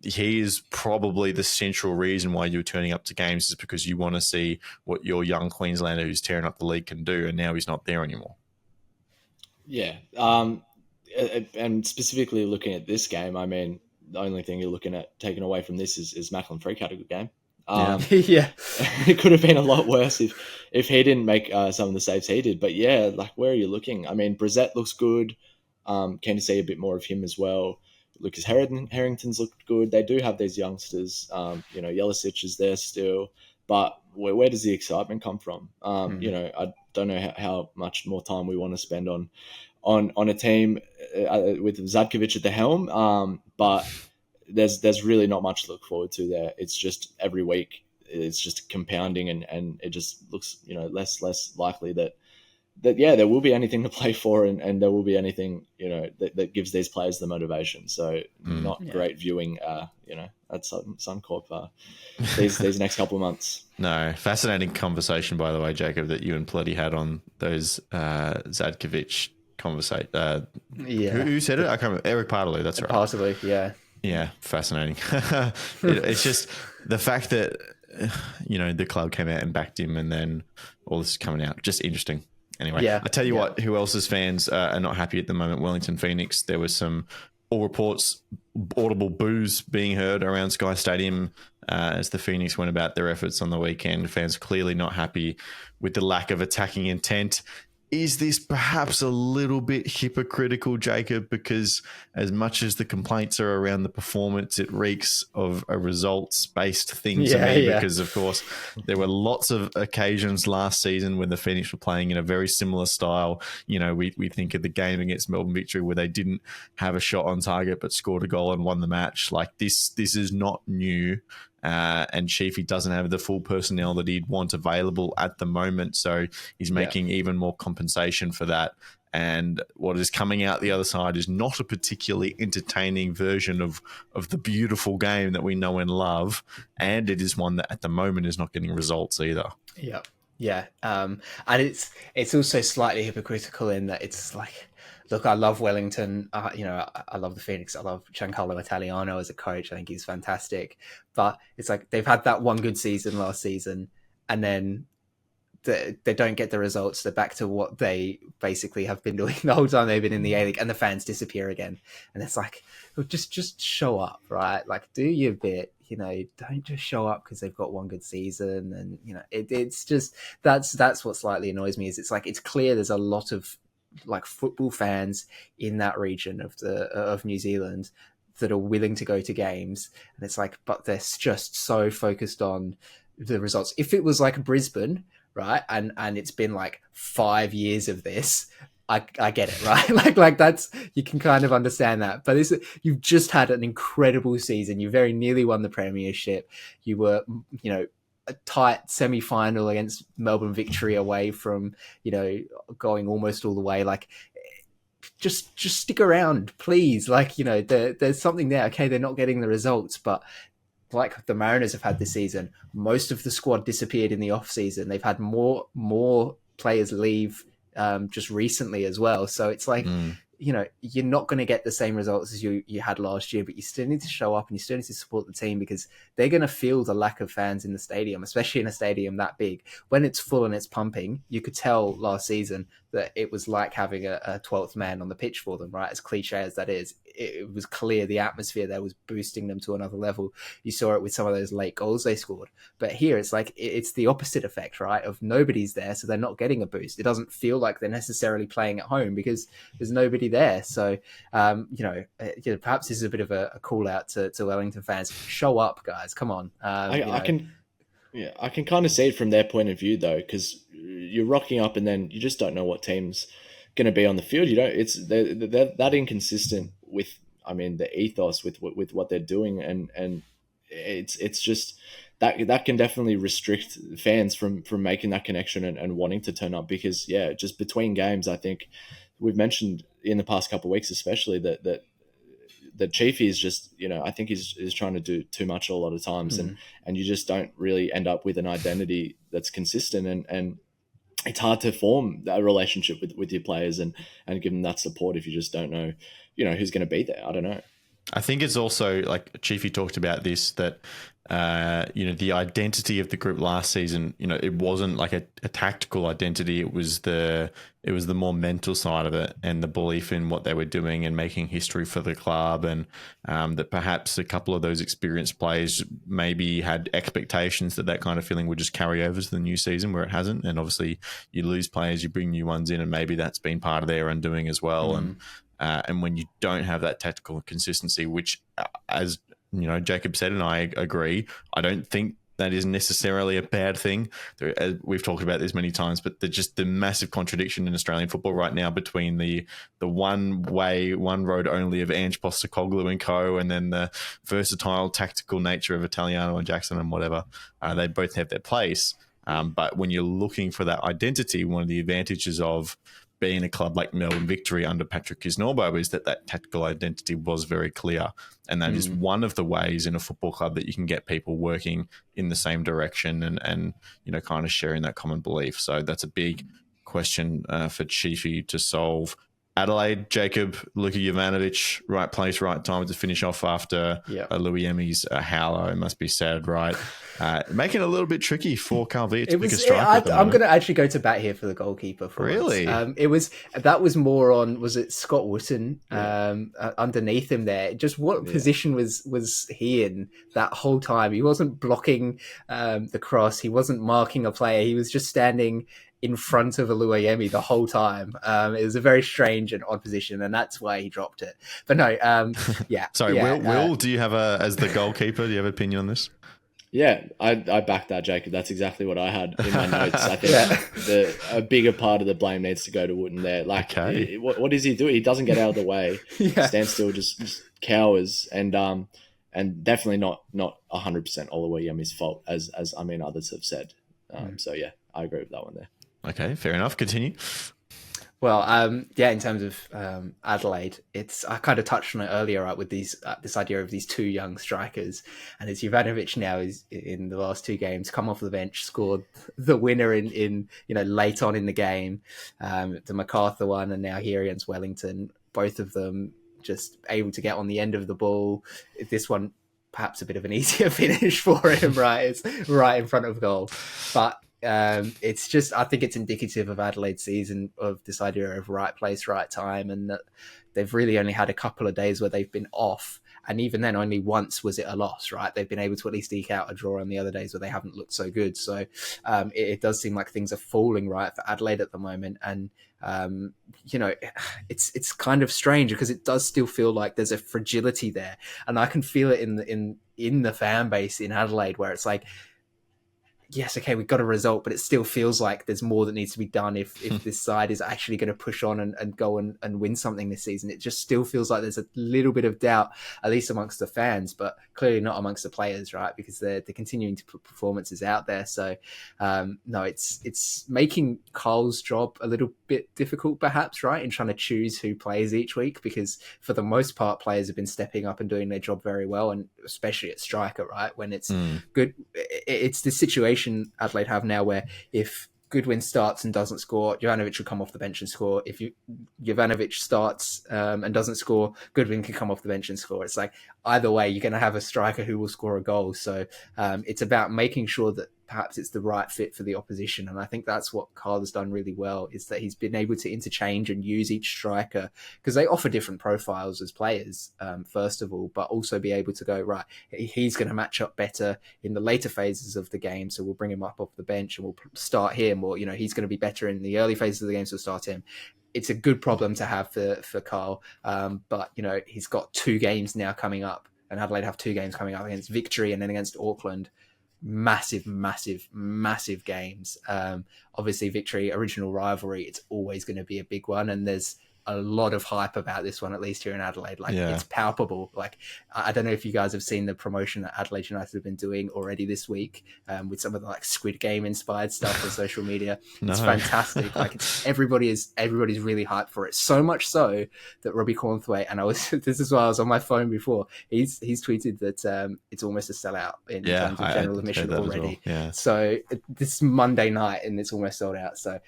he is probably the central reason why you're turning up to games, is because you want to see what your young Queenslander who's tearing up the league can do, and now he's not there anymore.
Yeah. And specifically looking at this game, I mean, the only thing you're looking at taking away from this is Macklin Freak had a good game. It could have been a lot worse if he didn't make some of the saves he did. But where are you looking? I mean, Brissett looks good. Keen to see a bit more of him as well. Lucas Harrington's looked good. They do have these youngsters. Yelisic is there still. But where does the excitement come from? I don't know how much more time we want to spend on a team with Zadkovic at the helm, but there's really not much to look forward to there. It's just every week it's just compounding, and it just looks less likely that there will be anything to play for, and there will be anything that gives these players the motivation. So great viewing at Suncorp these next couple of months.
No, fascinating conversation, by the way, Jacob, that you and Pletty had on those Zadkovic conversation. Who said it? I can't remember. Eric Partley, that's right.
Possibly, yeah.
Yeah, fascinating. It's just the fact that the club came out and backed him, and then all this is coming out. Just interesting. Anyway, I tell you what, who else's fans are not happy at the moment? Wellington Phoenix. There was some, all reports, audible boos being heard around Sky Stadium as the Phoenix went about their efforts on the weekend. Fans clearly not happy with the lack of attacking intent. Is this perhaps a little bit hypocritical, Jacob? Because as much as the complaints are around the performance, it reeks of a results-based thing to me. Because, of course, there were lots of occasions last season when the Phoenix were playing in a very similar style. We think of the game against Melbourne Victory where they didn't have a shot on target but scored a goal and won the match. This is not new. and Chiefy doesn't have the full personnel that he'd want available at the moment. So he's making even more compensation for that. And what is coming out the other side is not a particularly entertaining version of the beautiful game that we know and love. And it is one that at the moment is not getting results either.
Yeah. Yeah. And it's also slightly hypocritical in that it's like, look, I love Wellington. I love the Phoenix. I love Giancarlo Italiano as a coach. I think he's fantastic. But it's like they've had that one good season last season, and then they don't get the results. They're back to what they basically have been doing the whole time they've been in the A-League, and the fans disappear again. And it's like, just show up, right? Like, do your bit. Don't just show up because they've got one good season. And it's just that's what slightly annoys me. Is it's like it's clear there's a lot of like football fans in that region of New Zealand that are willing to go to games, and it's like, but they're just so focused on the results. If it was like Brisbane, right, and it's been like 5 years of this, I get it, right? like that's, you can kind of understand that. But you've just had an incredible season. You very nearly won the premiership. You were, a tight semi-final against Melbourne Victory away from, going almost all the way. Like, just stick around, please. Like, there's something there. Okay, they're not getting the results, but like the Mariners have had this season, most of the squad disappeared in the off season. They've had more players leave just recently as well. So it's like, you're not going to get the same results as you had last year, but you still need to show up and you still need to support the team, because they're going to feel the lack of fans in the stadium, especially in a stadium that big. When it's full and it's pumping, you could tell last season that it was like having a 12th man on the pitch for them, right? As cliche as that is, it was clear the atmosphere there was boosting them to another level. You saw it with some of those late goals they scored. But here it's like, it's the opposite effect, right? Of nobody's there, so they're not getting a boost. It doesn't feel like they're necessarily playing at home because there's nobody there. So, perhaps this is a bit of a call out to Wellington fans. Show up, guys. Come on.
I can kind of see it from their point of view though, because you're rocking up and then you just don't know what team's going to be on the field. They're that inconsistent with, the ethos with what they're doing, and it's just that can definitely restrict fans from making that connection and wanting to turn up, because just between games, I think we've mentioned in the past couple of weeks especially that Chiefy is just, I think is trying to do too much a lot of times, and you just don't really end up with an identity that's consistent, and it's hard to form a relationship with your players and give them that support if you just don't know, who's going to be there. I don't know.
I think it's also like Chiefy talked about this, that the identity of the group last season, it wasn't like a tactical identity. It was the more mental side of it, and the belief in what they were doing and making history for the club, and that perhaps a couple of those experienced players maybe had expectations that kind of feeling would just carry over to the new season, where it hasn't. And obviously you lose players, you bring new ones in, and maybe that's been part of their undoing as well. And when you don't have that tactical consistency, which, as Jacob said, and I agree, I don't think that is necessarily a bad thing. We've talked about this many times, but just the massive contradiction in Australian football right now between the one way, one road only of Ange Postecoglou and co, and then the versatile tactical nature of Italiano and Jackson and whatever. They both have their place. But when you're looking for that identity, one of the advantages of being a club like Melbourne Victory under Patrick Kisnorbo is that tactical identity was very clear. And that is one of the ways in a football club that you can get people working in the same direction and kind of sharing that common belief. So that's a big question for Chiefy to solve. Adelaide, Jacob, Luka Jovanovic, right place, right time to finish off after Louis Emmy's howler. It must be said, right? Making it a little bit tricky for Calvillo to pick a striker.
I'm going to actually go to bat here for the goalkeeper.
Really?
That was more on, was it Scott Wootton underneath him there? Just what position was he in that whole time? He wasn't blocking the cross. He wasn't marking a player. He was just standing in front of Oluwayemi the whole time. It was a very strange and odd position, and that's why he dropped it. But no,
Sorry, Will, do you have as the goalkeeper, do you have an opinion on this?
Yeah, I backed that, Jacob. That's exactly what I had in my notes. I think a bigger part of the blame needs to go to Wooten there. Like, what does he do? He doesn't get out of the way. Stands still, just cowers. And and definitely not 100% Oluwayemi's fault, as I mean others have said. So yeah, I agree with that one there.
Okay, fair enough. Continue.
Well, yeah, in terms of Adelaide, I kind of touched on it earlier, right, with this idea of these two young strikers, and it's Jovanovic now is in the last two games come off the bench, scored the winner in late on in the game, the MacArthur one, and now here against Wellington, both of them just able to get on the end of the ball. This one perhaps a bit of an easier finish for him, right? It's right in front of goal, but. It's just, I think it's indicative of Adelaide's season, of this idea of right place, right time, and that they've really only had a couple of days where they've been off, and even then only once was it a loss, right? They've been able to at least eke out a draw on the other days where they haven't looked so good. So it does seem like things are falling right for Adelaide at the moment, and it's kind of strange because it does still feel like there's a fragility there, and I can feel it in the fan base in Adelaide, where it's like, yes, okay, we've got a result, but it still feels like there's more that needs to be done if this side is actually going to push on and go and win something this season. It just still feels like there's a little bit of doubt, at least amongst the fans, but clearly not amongst the players, right? Because they're continuing to put performances out there. So, no, it's making Carl's job a little bit difficult, perhaps, right, in trying to choose who plays each week, because for the most part, players have been stepping up and doing their job very well, and especially at striker, right, when it's good. It's this situation Adelaide have now where if Goodwin starts and doesn't score, Jovanovic will come off the bench and score. If Jovanovic starts and doesn't score, Goodwin can come off the bench and score. It's like either way, you're going to have a striker who will score a goal. So it's about making sure that perhaps it's the right fit for the opposition. And I think that's what Carl has done really well, is that he's been able to interchange and use each striker, because they offer different profiles as players, first of all, but also be able to go, right, he's going to match up better in the later phases of the game, so we'll bring him up off the bench and we'll start him, or he's going to be better in the early phases of the game, so we'll start him. It's a good problem to have for Carl, but he's got 2 games now coming up, and Adelaide have 2 games coming up against Victory and then against Auckland. Massive games. Obviously Victory, original rivalry, it's always going to be a big one, and there's a lot of hype about this one, at least here in Adelaide. It's palpable. Like, I don't know if you guys have seen the promotion that Adelaide United have been doing already this week, with some of the Squid Game inspired stuff on social media. It's fantastic. Everybody's really hyped for it. So much so that Robbie Cornthwaite, and this is why I was on my phone before, he's tweeted that it's almost a sellout in terms of general admission already. Well. Yeah. So this Monday night, and it's almost sold out. So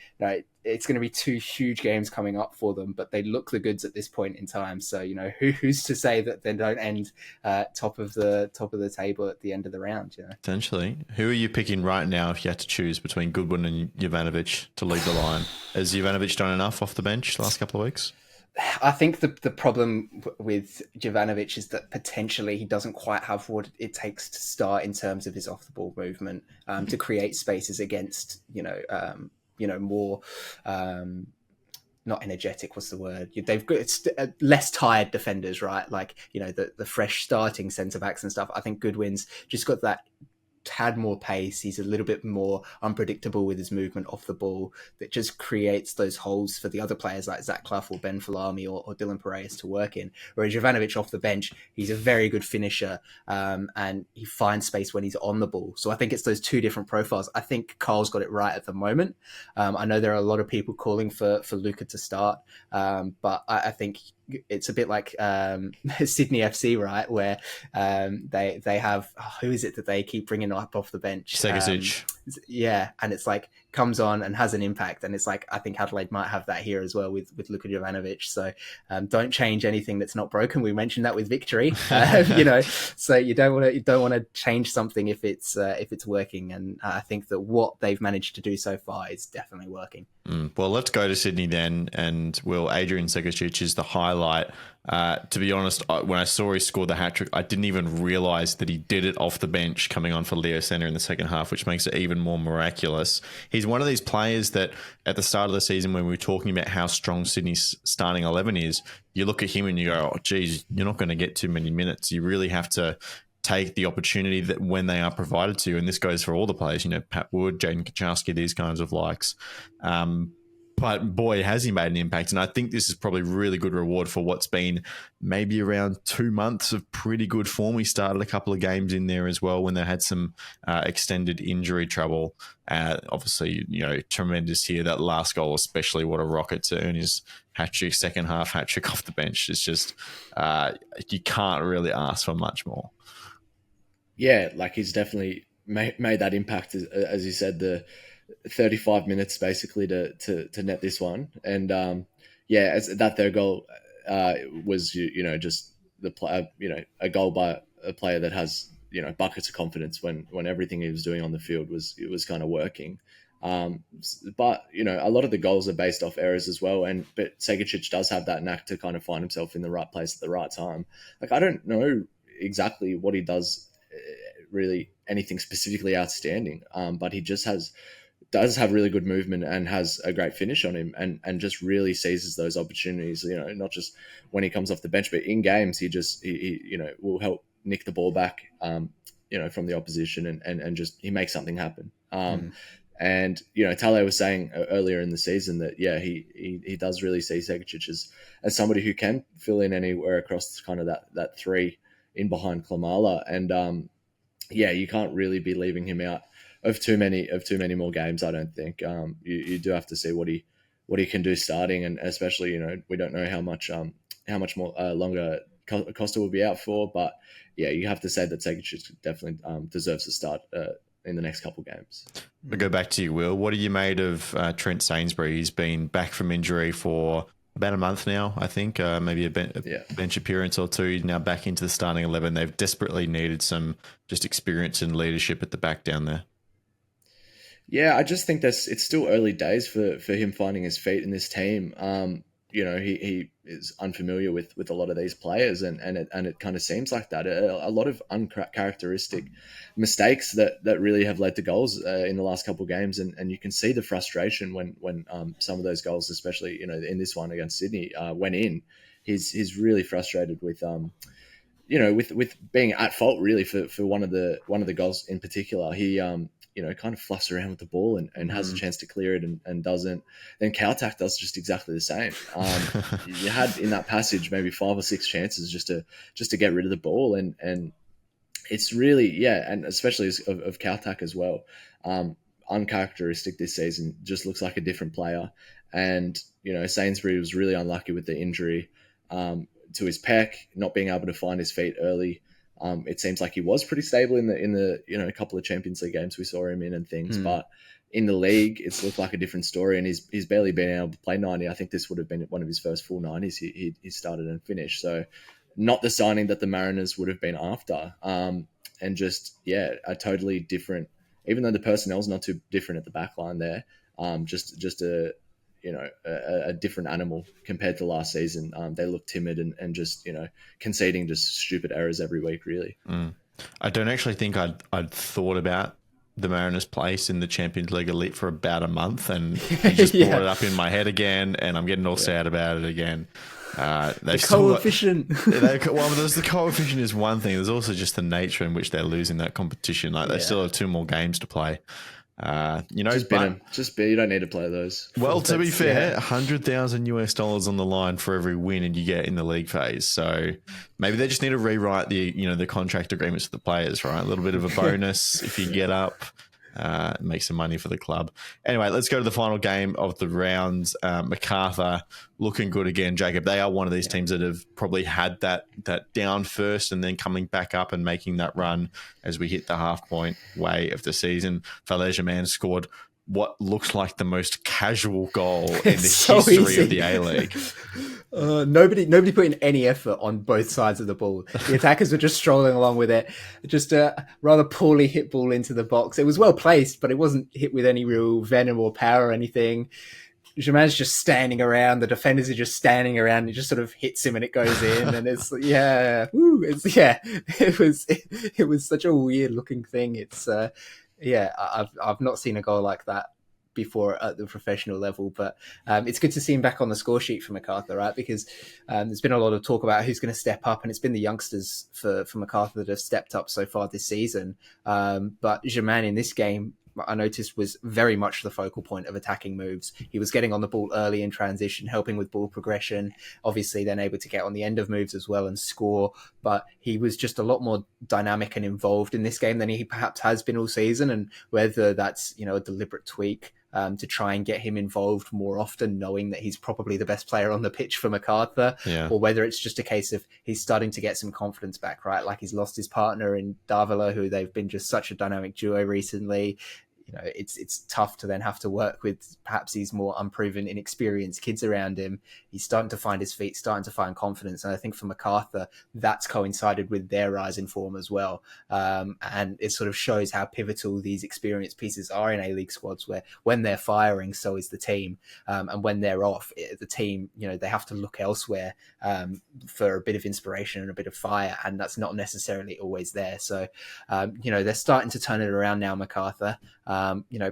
it's going to be 2 huge games coming up for them, but they look the goods at this point in time. So who's to say that they don't end top of the table at the end of the round?
Potentially. Who are you picking right now if you had to choose between Goodwin and Jovanovic to lead the line? Has Jovanovic done enough off the bench the last couple of weeks?
I think the problem with Jovanovic is that potentially he doesn't quite have what it takes to start in terms of his off the ball movement, to create spaces against more not energetic, what's the word, they've got less tired defenders, right? The fresh starting centre backs and stuff. I think Goodwin's just got that tad more pace. He's a little bit more unpredictable with his movement off the ball, that just creates those holes for the other players like Zach Clough or Ben Falami or Dylan Pereira to work in. Whereas Jovanovic off the bench, he's a very good finisher, and he finds space when he's on the ball. So I think it's those 2 different profiles. I think Carl's got it right at the moment. I know there are a lot of people calling for Luca to start, but I think it's a bit like Sydney FC, right, where they have who is it that they keep bringing up off the bench?
Segasic.
And it's comes on and has an impact, and it's I think Adelaide might have that here as well with Luka Jovanovic. So don't change anything that's not broken. We mentioned that with Victory, so you don't want to change something if it's working, and I think that what they've managed to do so far is definitely working.
Well, let's go to Sydney then, and Adrian Segasic is the highlight. To be honest, when I saw he scored the hat-trick, I didn't even realise that he did it off the bench coming on for Leo Center in the second half, which makes it even more miraculous. He's one of these players that at the start of the season, when we were talking about how strong Sydney's starting 11 is, you look at him and you go, oh, geez, you're not going to get too many minutes. You really have to take the opportunity that when they are provided to you, and this goes for all the players, Pat Wood, Jaden Kaczarski, these kinds of likes. But boy, has he made an impact. And I think this is probably really good reward for what's been maybe around 2 months of pretty good form. We started a couple of games in there as well when they had some extended injury trouble. Obviously, tremendous here. That last goal, especially, what a rocket to earn his hat-trick, second half hat-trick off the bench. It's just, you can't really ask for much more.
Yeah, like he's definitely made that impact, as you said, the 35 minutes basically to net this one. And as that third goal was just a goal by a player that has buckets of confidence when everything he was doing on the field was kind of working. But a lot of the goals are based off errors as well, but Segicic does have that knack to kind of find himself in the right place at the right time. Like, I don't know exactly what he does, really anything specifically outstanding, but he just does have really good movement and has a great finish on him, and just really seizes those opportunities, not just when he comes off the bench, but in games he will help nick the ball back from the opposition and just he makes something happen. And Tale was saying earlier in the season that he does really see Segicic as somebody who can fill in anywhere across kind of that three in behind Klimala, and you can't really be leaving him out of too many more games. I don't think. You do have to see what he can do starting, and especially we don't know how much more longer Costa will be out for, but you have to say that Segicic definitely deserves to start in the next couple games.
I'll go back to you, Will. What are you made of Trent Sainsbury? He's been back from injury for about a month now, I think. Maybe a bench appearance or two. He's now back into the starting 11. They've desperately needed some just experience and leadership at the back down there.
Yeah, I just think it's still early days for him finding his feet in this team. He is unfamiliar with a lot of these players, and it kind of seems like that. A lot of uncharacteristic mistakes that really have led to goals in the last couple of games, and you can see the frustration when some of those goals, especially in this one against Sydney, went in. He's really frustrated with with being at fault really for one of the goals in particular. He kind of fluffs around with the ball and has a chance to clear it and doesn't. Then Kautak does just exactly the same. You had in that passage maybe 5 or 6 chances just to get rid of the ball, and it's really and especially of Kautak as well. Uncharacteristic this season, just looks like a different player. And Sainsbury was really unlucky with the injury to his pec, not being able to find his feet early. It seems like he was pretty stable in the a couple of Champions League games we saw him in and things, but in the league it's looked like a different story, and he's barely been able to play 90. I think this would have been one of his first full 90s he started and finished. So not the signing that the Mariners would have been after, and just a totally different. Even though the personnel's not too different at the back line there, just a different animal compared to last season. They look timid and just conceding just stupid errors every week, really.
I don't actually think I'd thought about the Mariners' place in the Champions League elite for about a month, and you just brought it up in my head again, and I'm getting all sad about it again.
The coefficient.
The coefficient is one thing. There's also just the nature in which they're losing that competition. Like they still have 2 more games to play.
Just bid them. You don't need to play those.
Well, to be fair, $100,000 on the line for every win and you get in the league phase. So maybe they just need to rewrite the contract agreements with the players, right? A little bit of a bonus if you get up. Make some money for the club. Anyway, let's go to the final game of the round. MacArthur looking good again. Jacob, they are one of these teams that have probably had that down first and then coming back up and making that run as we hit the half-point way of the season. Falaise scored what looks like the most casual goal in the history of the A-League.
Nobody put in any effort on both sides of the ball. The attackers were just strolling along with it. Just a rather poorly hit ball into the box. It was well placed, but it wasn't hit with any real venom or power or anything. Germain's just standing around. The defenders are just standing around. It just sort of hits him and it goes in. And it was such a weird looking thing. It's I've not seen a goal like that before at the professional level, but it's good to see him back on the score sheet for MacArthur, right? Because there's been a lot of talk about who's going to step up, and it's been the youngsters for MacArthur that have stepped up so far this season. But Germain in this game I noticed was very much the focal point of attacking moves. He was getting on the ball early in transition, helping with ball progression, obviously then able to get on the end of moves as well and score. But he was just a lot more dynamic and involved in this game than he perhaps has been all season. And whether that's, a deliberate tweak to try and get him involved more often, knowing that he's probably the best player on the pitch for MacArthur, or whether it's just a case of he's starting to get some confidence back, right? Like he's lost his partner in Davila, who they've been just such a dynamic duo recently. It's tough to then have to work with perhaps these more unproven, inexperienced kids around him. He's starting to find his feet, starting to find confidence. And I think for MacArthur, that's coincided with their rise in form as well. And it sort of shows how pivotal these experienced pieces are in A-League squads, where when they're firing, so is the team. And when they're off, the team, they have to look elsewhere for a bit of inspiration and a bit of fire. And that's not necessarily always there. So, they're starting to turn it around now, MacArthur.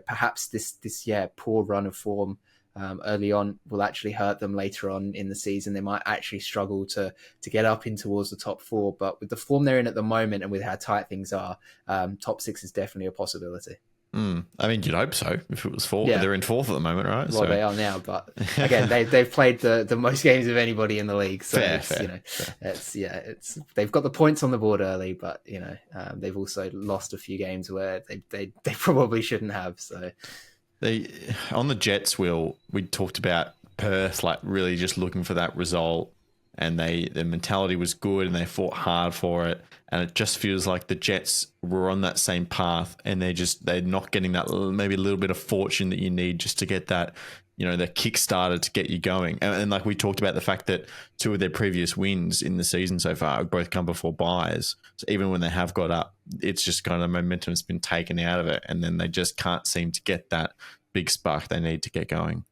Perhaps this poor run of form early on will actually hurt them later on in the season. They might actually struggle to get up in towards the top four, but with the form they're in at the moment and with how tight things are, top six is definitely a possibility.
I mean, you'd hope so if it was fourth.
Yeah.
They're in fourth at the moment, right?
Well, they are now, but again, they've played the most games of anybody in the league. So
fair.
They've got the points on the board early, but they've also lost a few games where they probably shouldn't have. So
on the Jets, we talked about Perth, like really just looking for that result, and their mentality was good and they fought hard for it. And it just feels like the Jets were on that same path and they're not getting that maybe a little bit of fortune that you need just to get that, the kickstarter to get you going. And like we talked about the fact that two of their previous wins in the season so far have both come before buys. So even when they have got up, it's just kind of momentum has been taken out of it. And then they just can't seem to get that big spark they need to get going.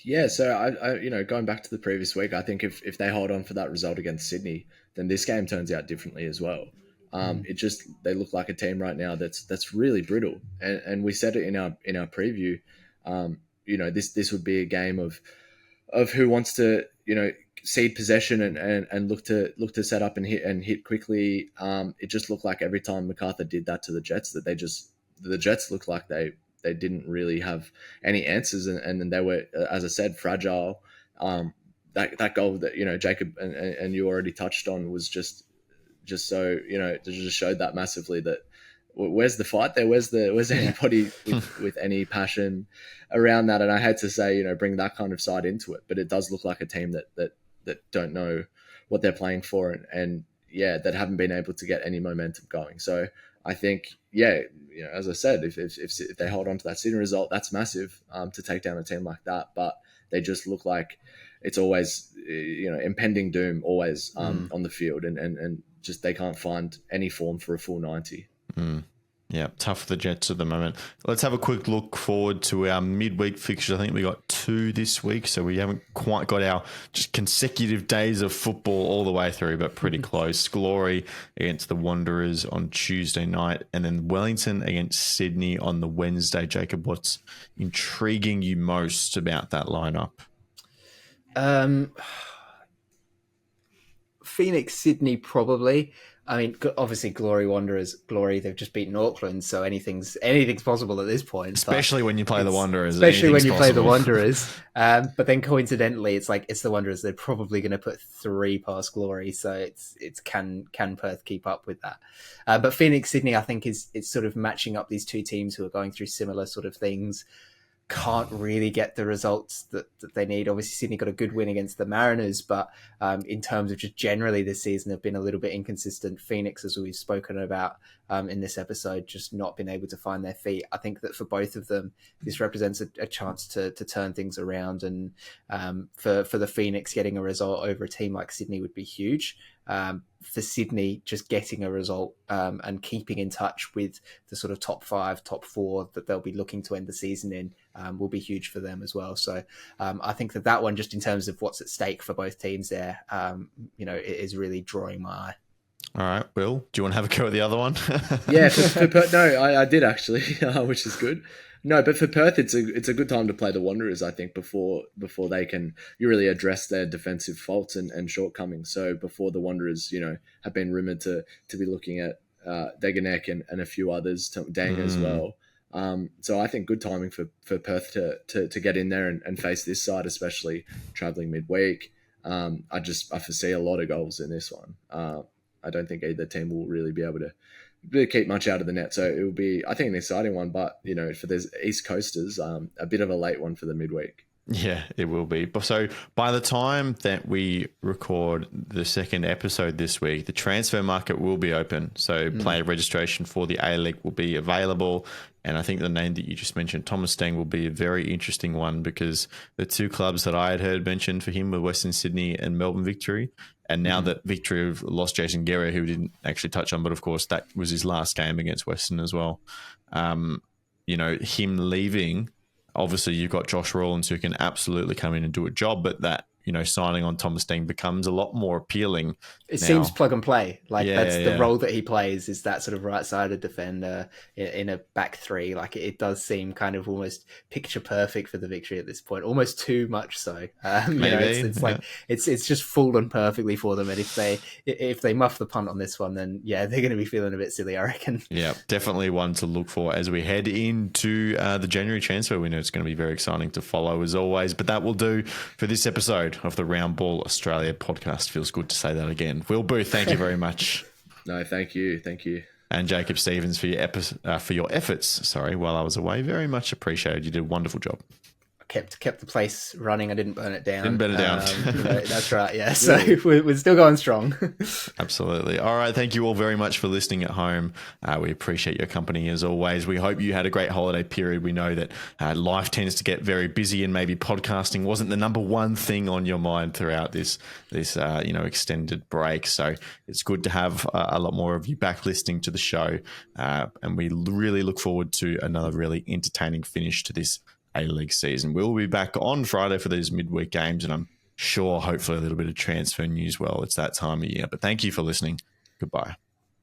Yeah, so I going back to the previous week, I think if they hold on for that result against Sydney, then this game turns out differently as well. They look like a team right now that's really brittle, and we said it in our preview. This would be a game of who wants to cede possession and look to set up and hit quickly. It just looked like every time MacArthur did that to the Jets, that the Jets looked like they didn't really have any answers, and then they were, as I said, fragile. That goal that Jacob and you already touched on was just so it just showed that massively that where's the fight there? Where's anybody with any passion around that? And I hate to say bring that kind of side into it, but it does look like a team that don't know what they're playing for and that haven't been able to get any momentum going. So I think, as I said, if they hold on to that Sydney result, that's massive to take down a team like that. But they just look like it's always, impending doom always on the field, and just they can't find any form for a full 90.
Yeah, tough for the Jets at the moment. Let's have a quick look forward to our midweek fixtures. I think we got 2 this week, so we haven't quite got our just consecutive days of football all the way through, but pretty close. Glory against the Wanderers on Tuesday night, and then Wellington against Sydney on the Wednesday. Jacob, what's intriguing you most about that lineup?
Phoenix, Sydney, probably. I mean, obviously, Glory Wanderers. Glory, they've just beaten Auckland, so anything's possible at this point.
Especially when you play the Wanderers.
Especially when you play the Wanderers. But then coincidentally, it's like it's the Wanderers. They're probably going to put 3 past Glory, so it's can Perth keep up with that? But Phoenix, Sydney, I think it's sort of matching up these two teams who are going through similar sort of things. Can't really get the results that they need. Obviously, Sydney got a good win against the Mariners, but in terms of just generally this season, have been a little bit inconsistent. Phoenix, as we've spoken about in this episode, just not been able to find their feet. I think that for both of them, this represents a chance to turn things around, and for the Phoenix, getting a result over a team like Sydney would be huge. For Sydney, just getting a result and keeping in touch with the sort of top 5, top 4 that they'll be looking to end the season in will be huge for them as well. So I think that one, just in terms of what's at stake for both teams there, it is really drawing my eye.
All right, Will, do you want to have a go at the other one?
Yeah, no, I did actually, which is good. No, but for Perth, it's a good time to play the Wanderers, I think, before they can really address their defensive faults and shortcomings. So before the Wanderers, have been rumoured to be looking at Deganek and a few others, Dang as well. So I think good timing for Perth to get in there and face this side, especially travelling midweek. I foresee a lot of goals in this one. I don't think either team will really be able to keep much out of the net. So it will be, I think, an exciting one. But, for the East Coasters, a bit of a late one for the midweek.
Yeah, it will be. So by the time that we record the second episode this week, the transfer market will be open. So player registration for the A-League will be available. And I think the name that you just mentioned, Thomas Stang, will be a very interesting one because the two clubs that I had heard mentioned for him were Western Sydney and Melbourne Victory. And now that Victory have lost Jason Guerra, who we didn't actually touch on, but of course that was his last game against Western as well. Him leaving, obviously you've got Josh Rawlins who can absolutely come in and do a job, but that, signing on Thomas Dean becomes a lot more appealing.
It seems plug and play. The role that he plays is that sort of right-sided defender in a back three. Like it does seem kind of almost picture perfect for the Victory at this point, almost too much so. It's just fallen perfectly for them. And if they muff the punt on this one, then they're going to be feeling a bit silly, I reckon. Yeah,
definitely one to look for as we head into the January transfer window. It's going to be very exciting to follow as always. But that will do for this episode of the Round Ball Australia podcast. Feels good to say that again. Will Booth, thank you very much.
No, thank you.
And Jacob Stevens for your efforts. While I was away, very much appreciated. You did a wonderful job.
Kept the place running. I didn't burn it down.
Didn't burn it down.
That's right. Yeah. So we're still going strong.
Absolutely. All right. Thank you all very much for listening at home. We appreciate your company as always. We hope you had a great holiday period. We know that life tends to get very busy, and maybe podcasting wasn't the number one thing on your mind throughout this extended break. So it's good to have a lot more of you back listening to the show, and we really look forward to another really entertaining finish to this A-League season. We'll be back on Friday for these midweek games, and I'm sure hopefully a little bit of transfer news. Well, it's that time of year. But thank you for listening. Goodbye.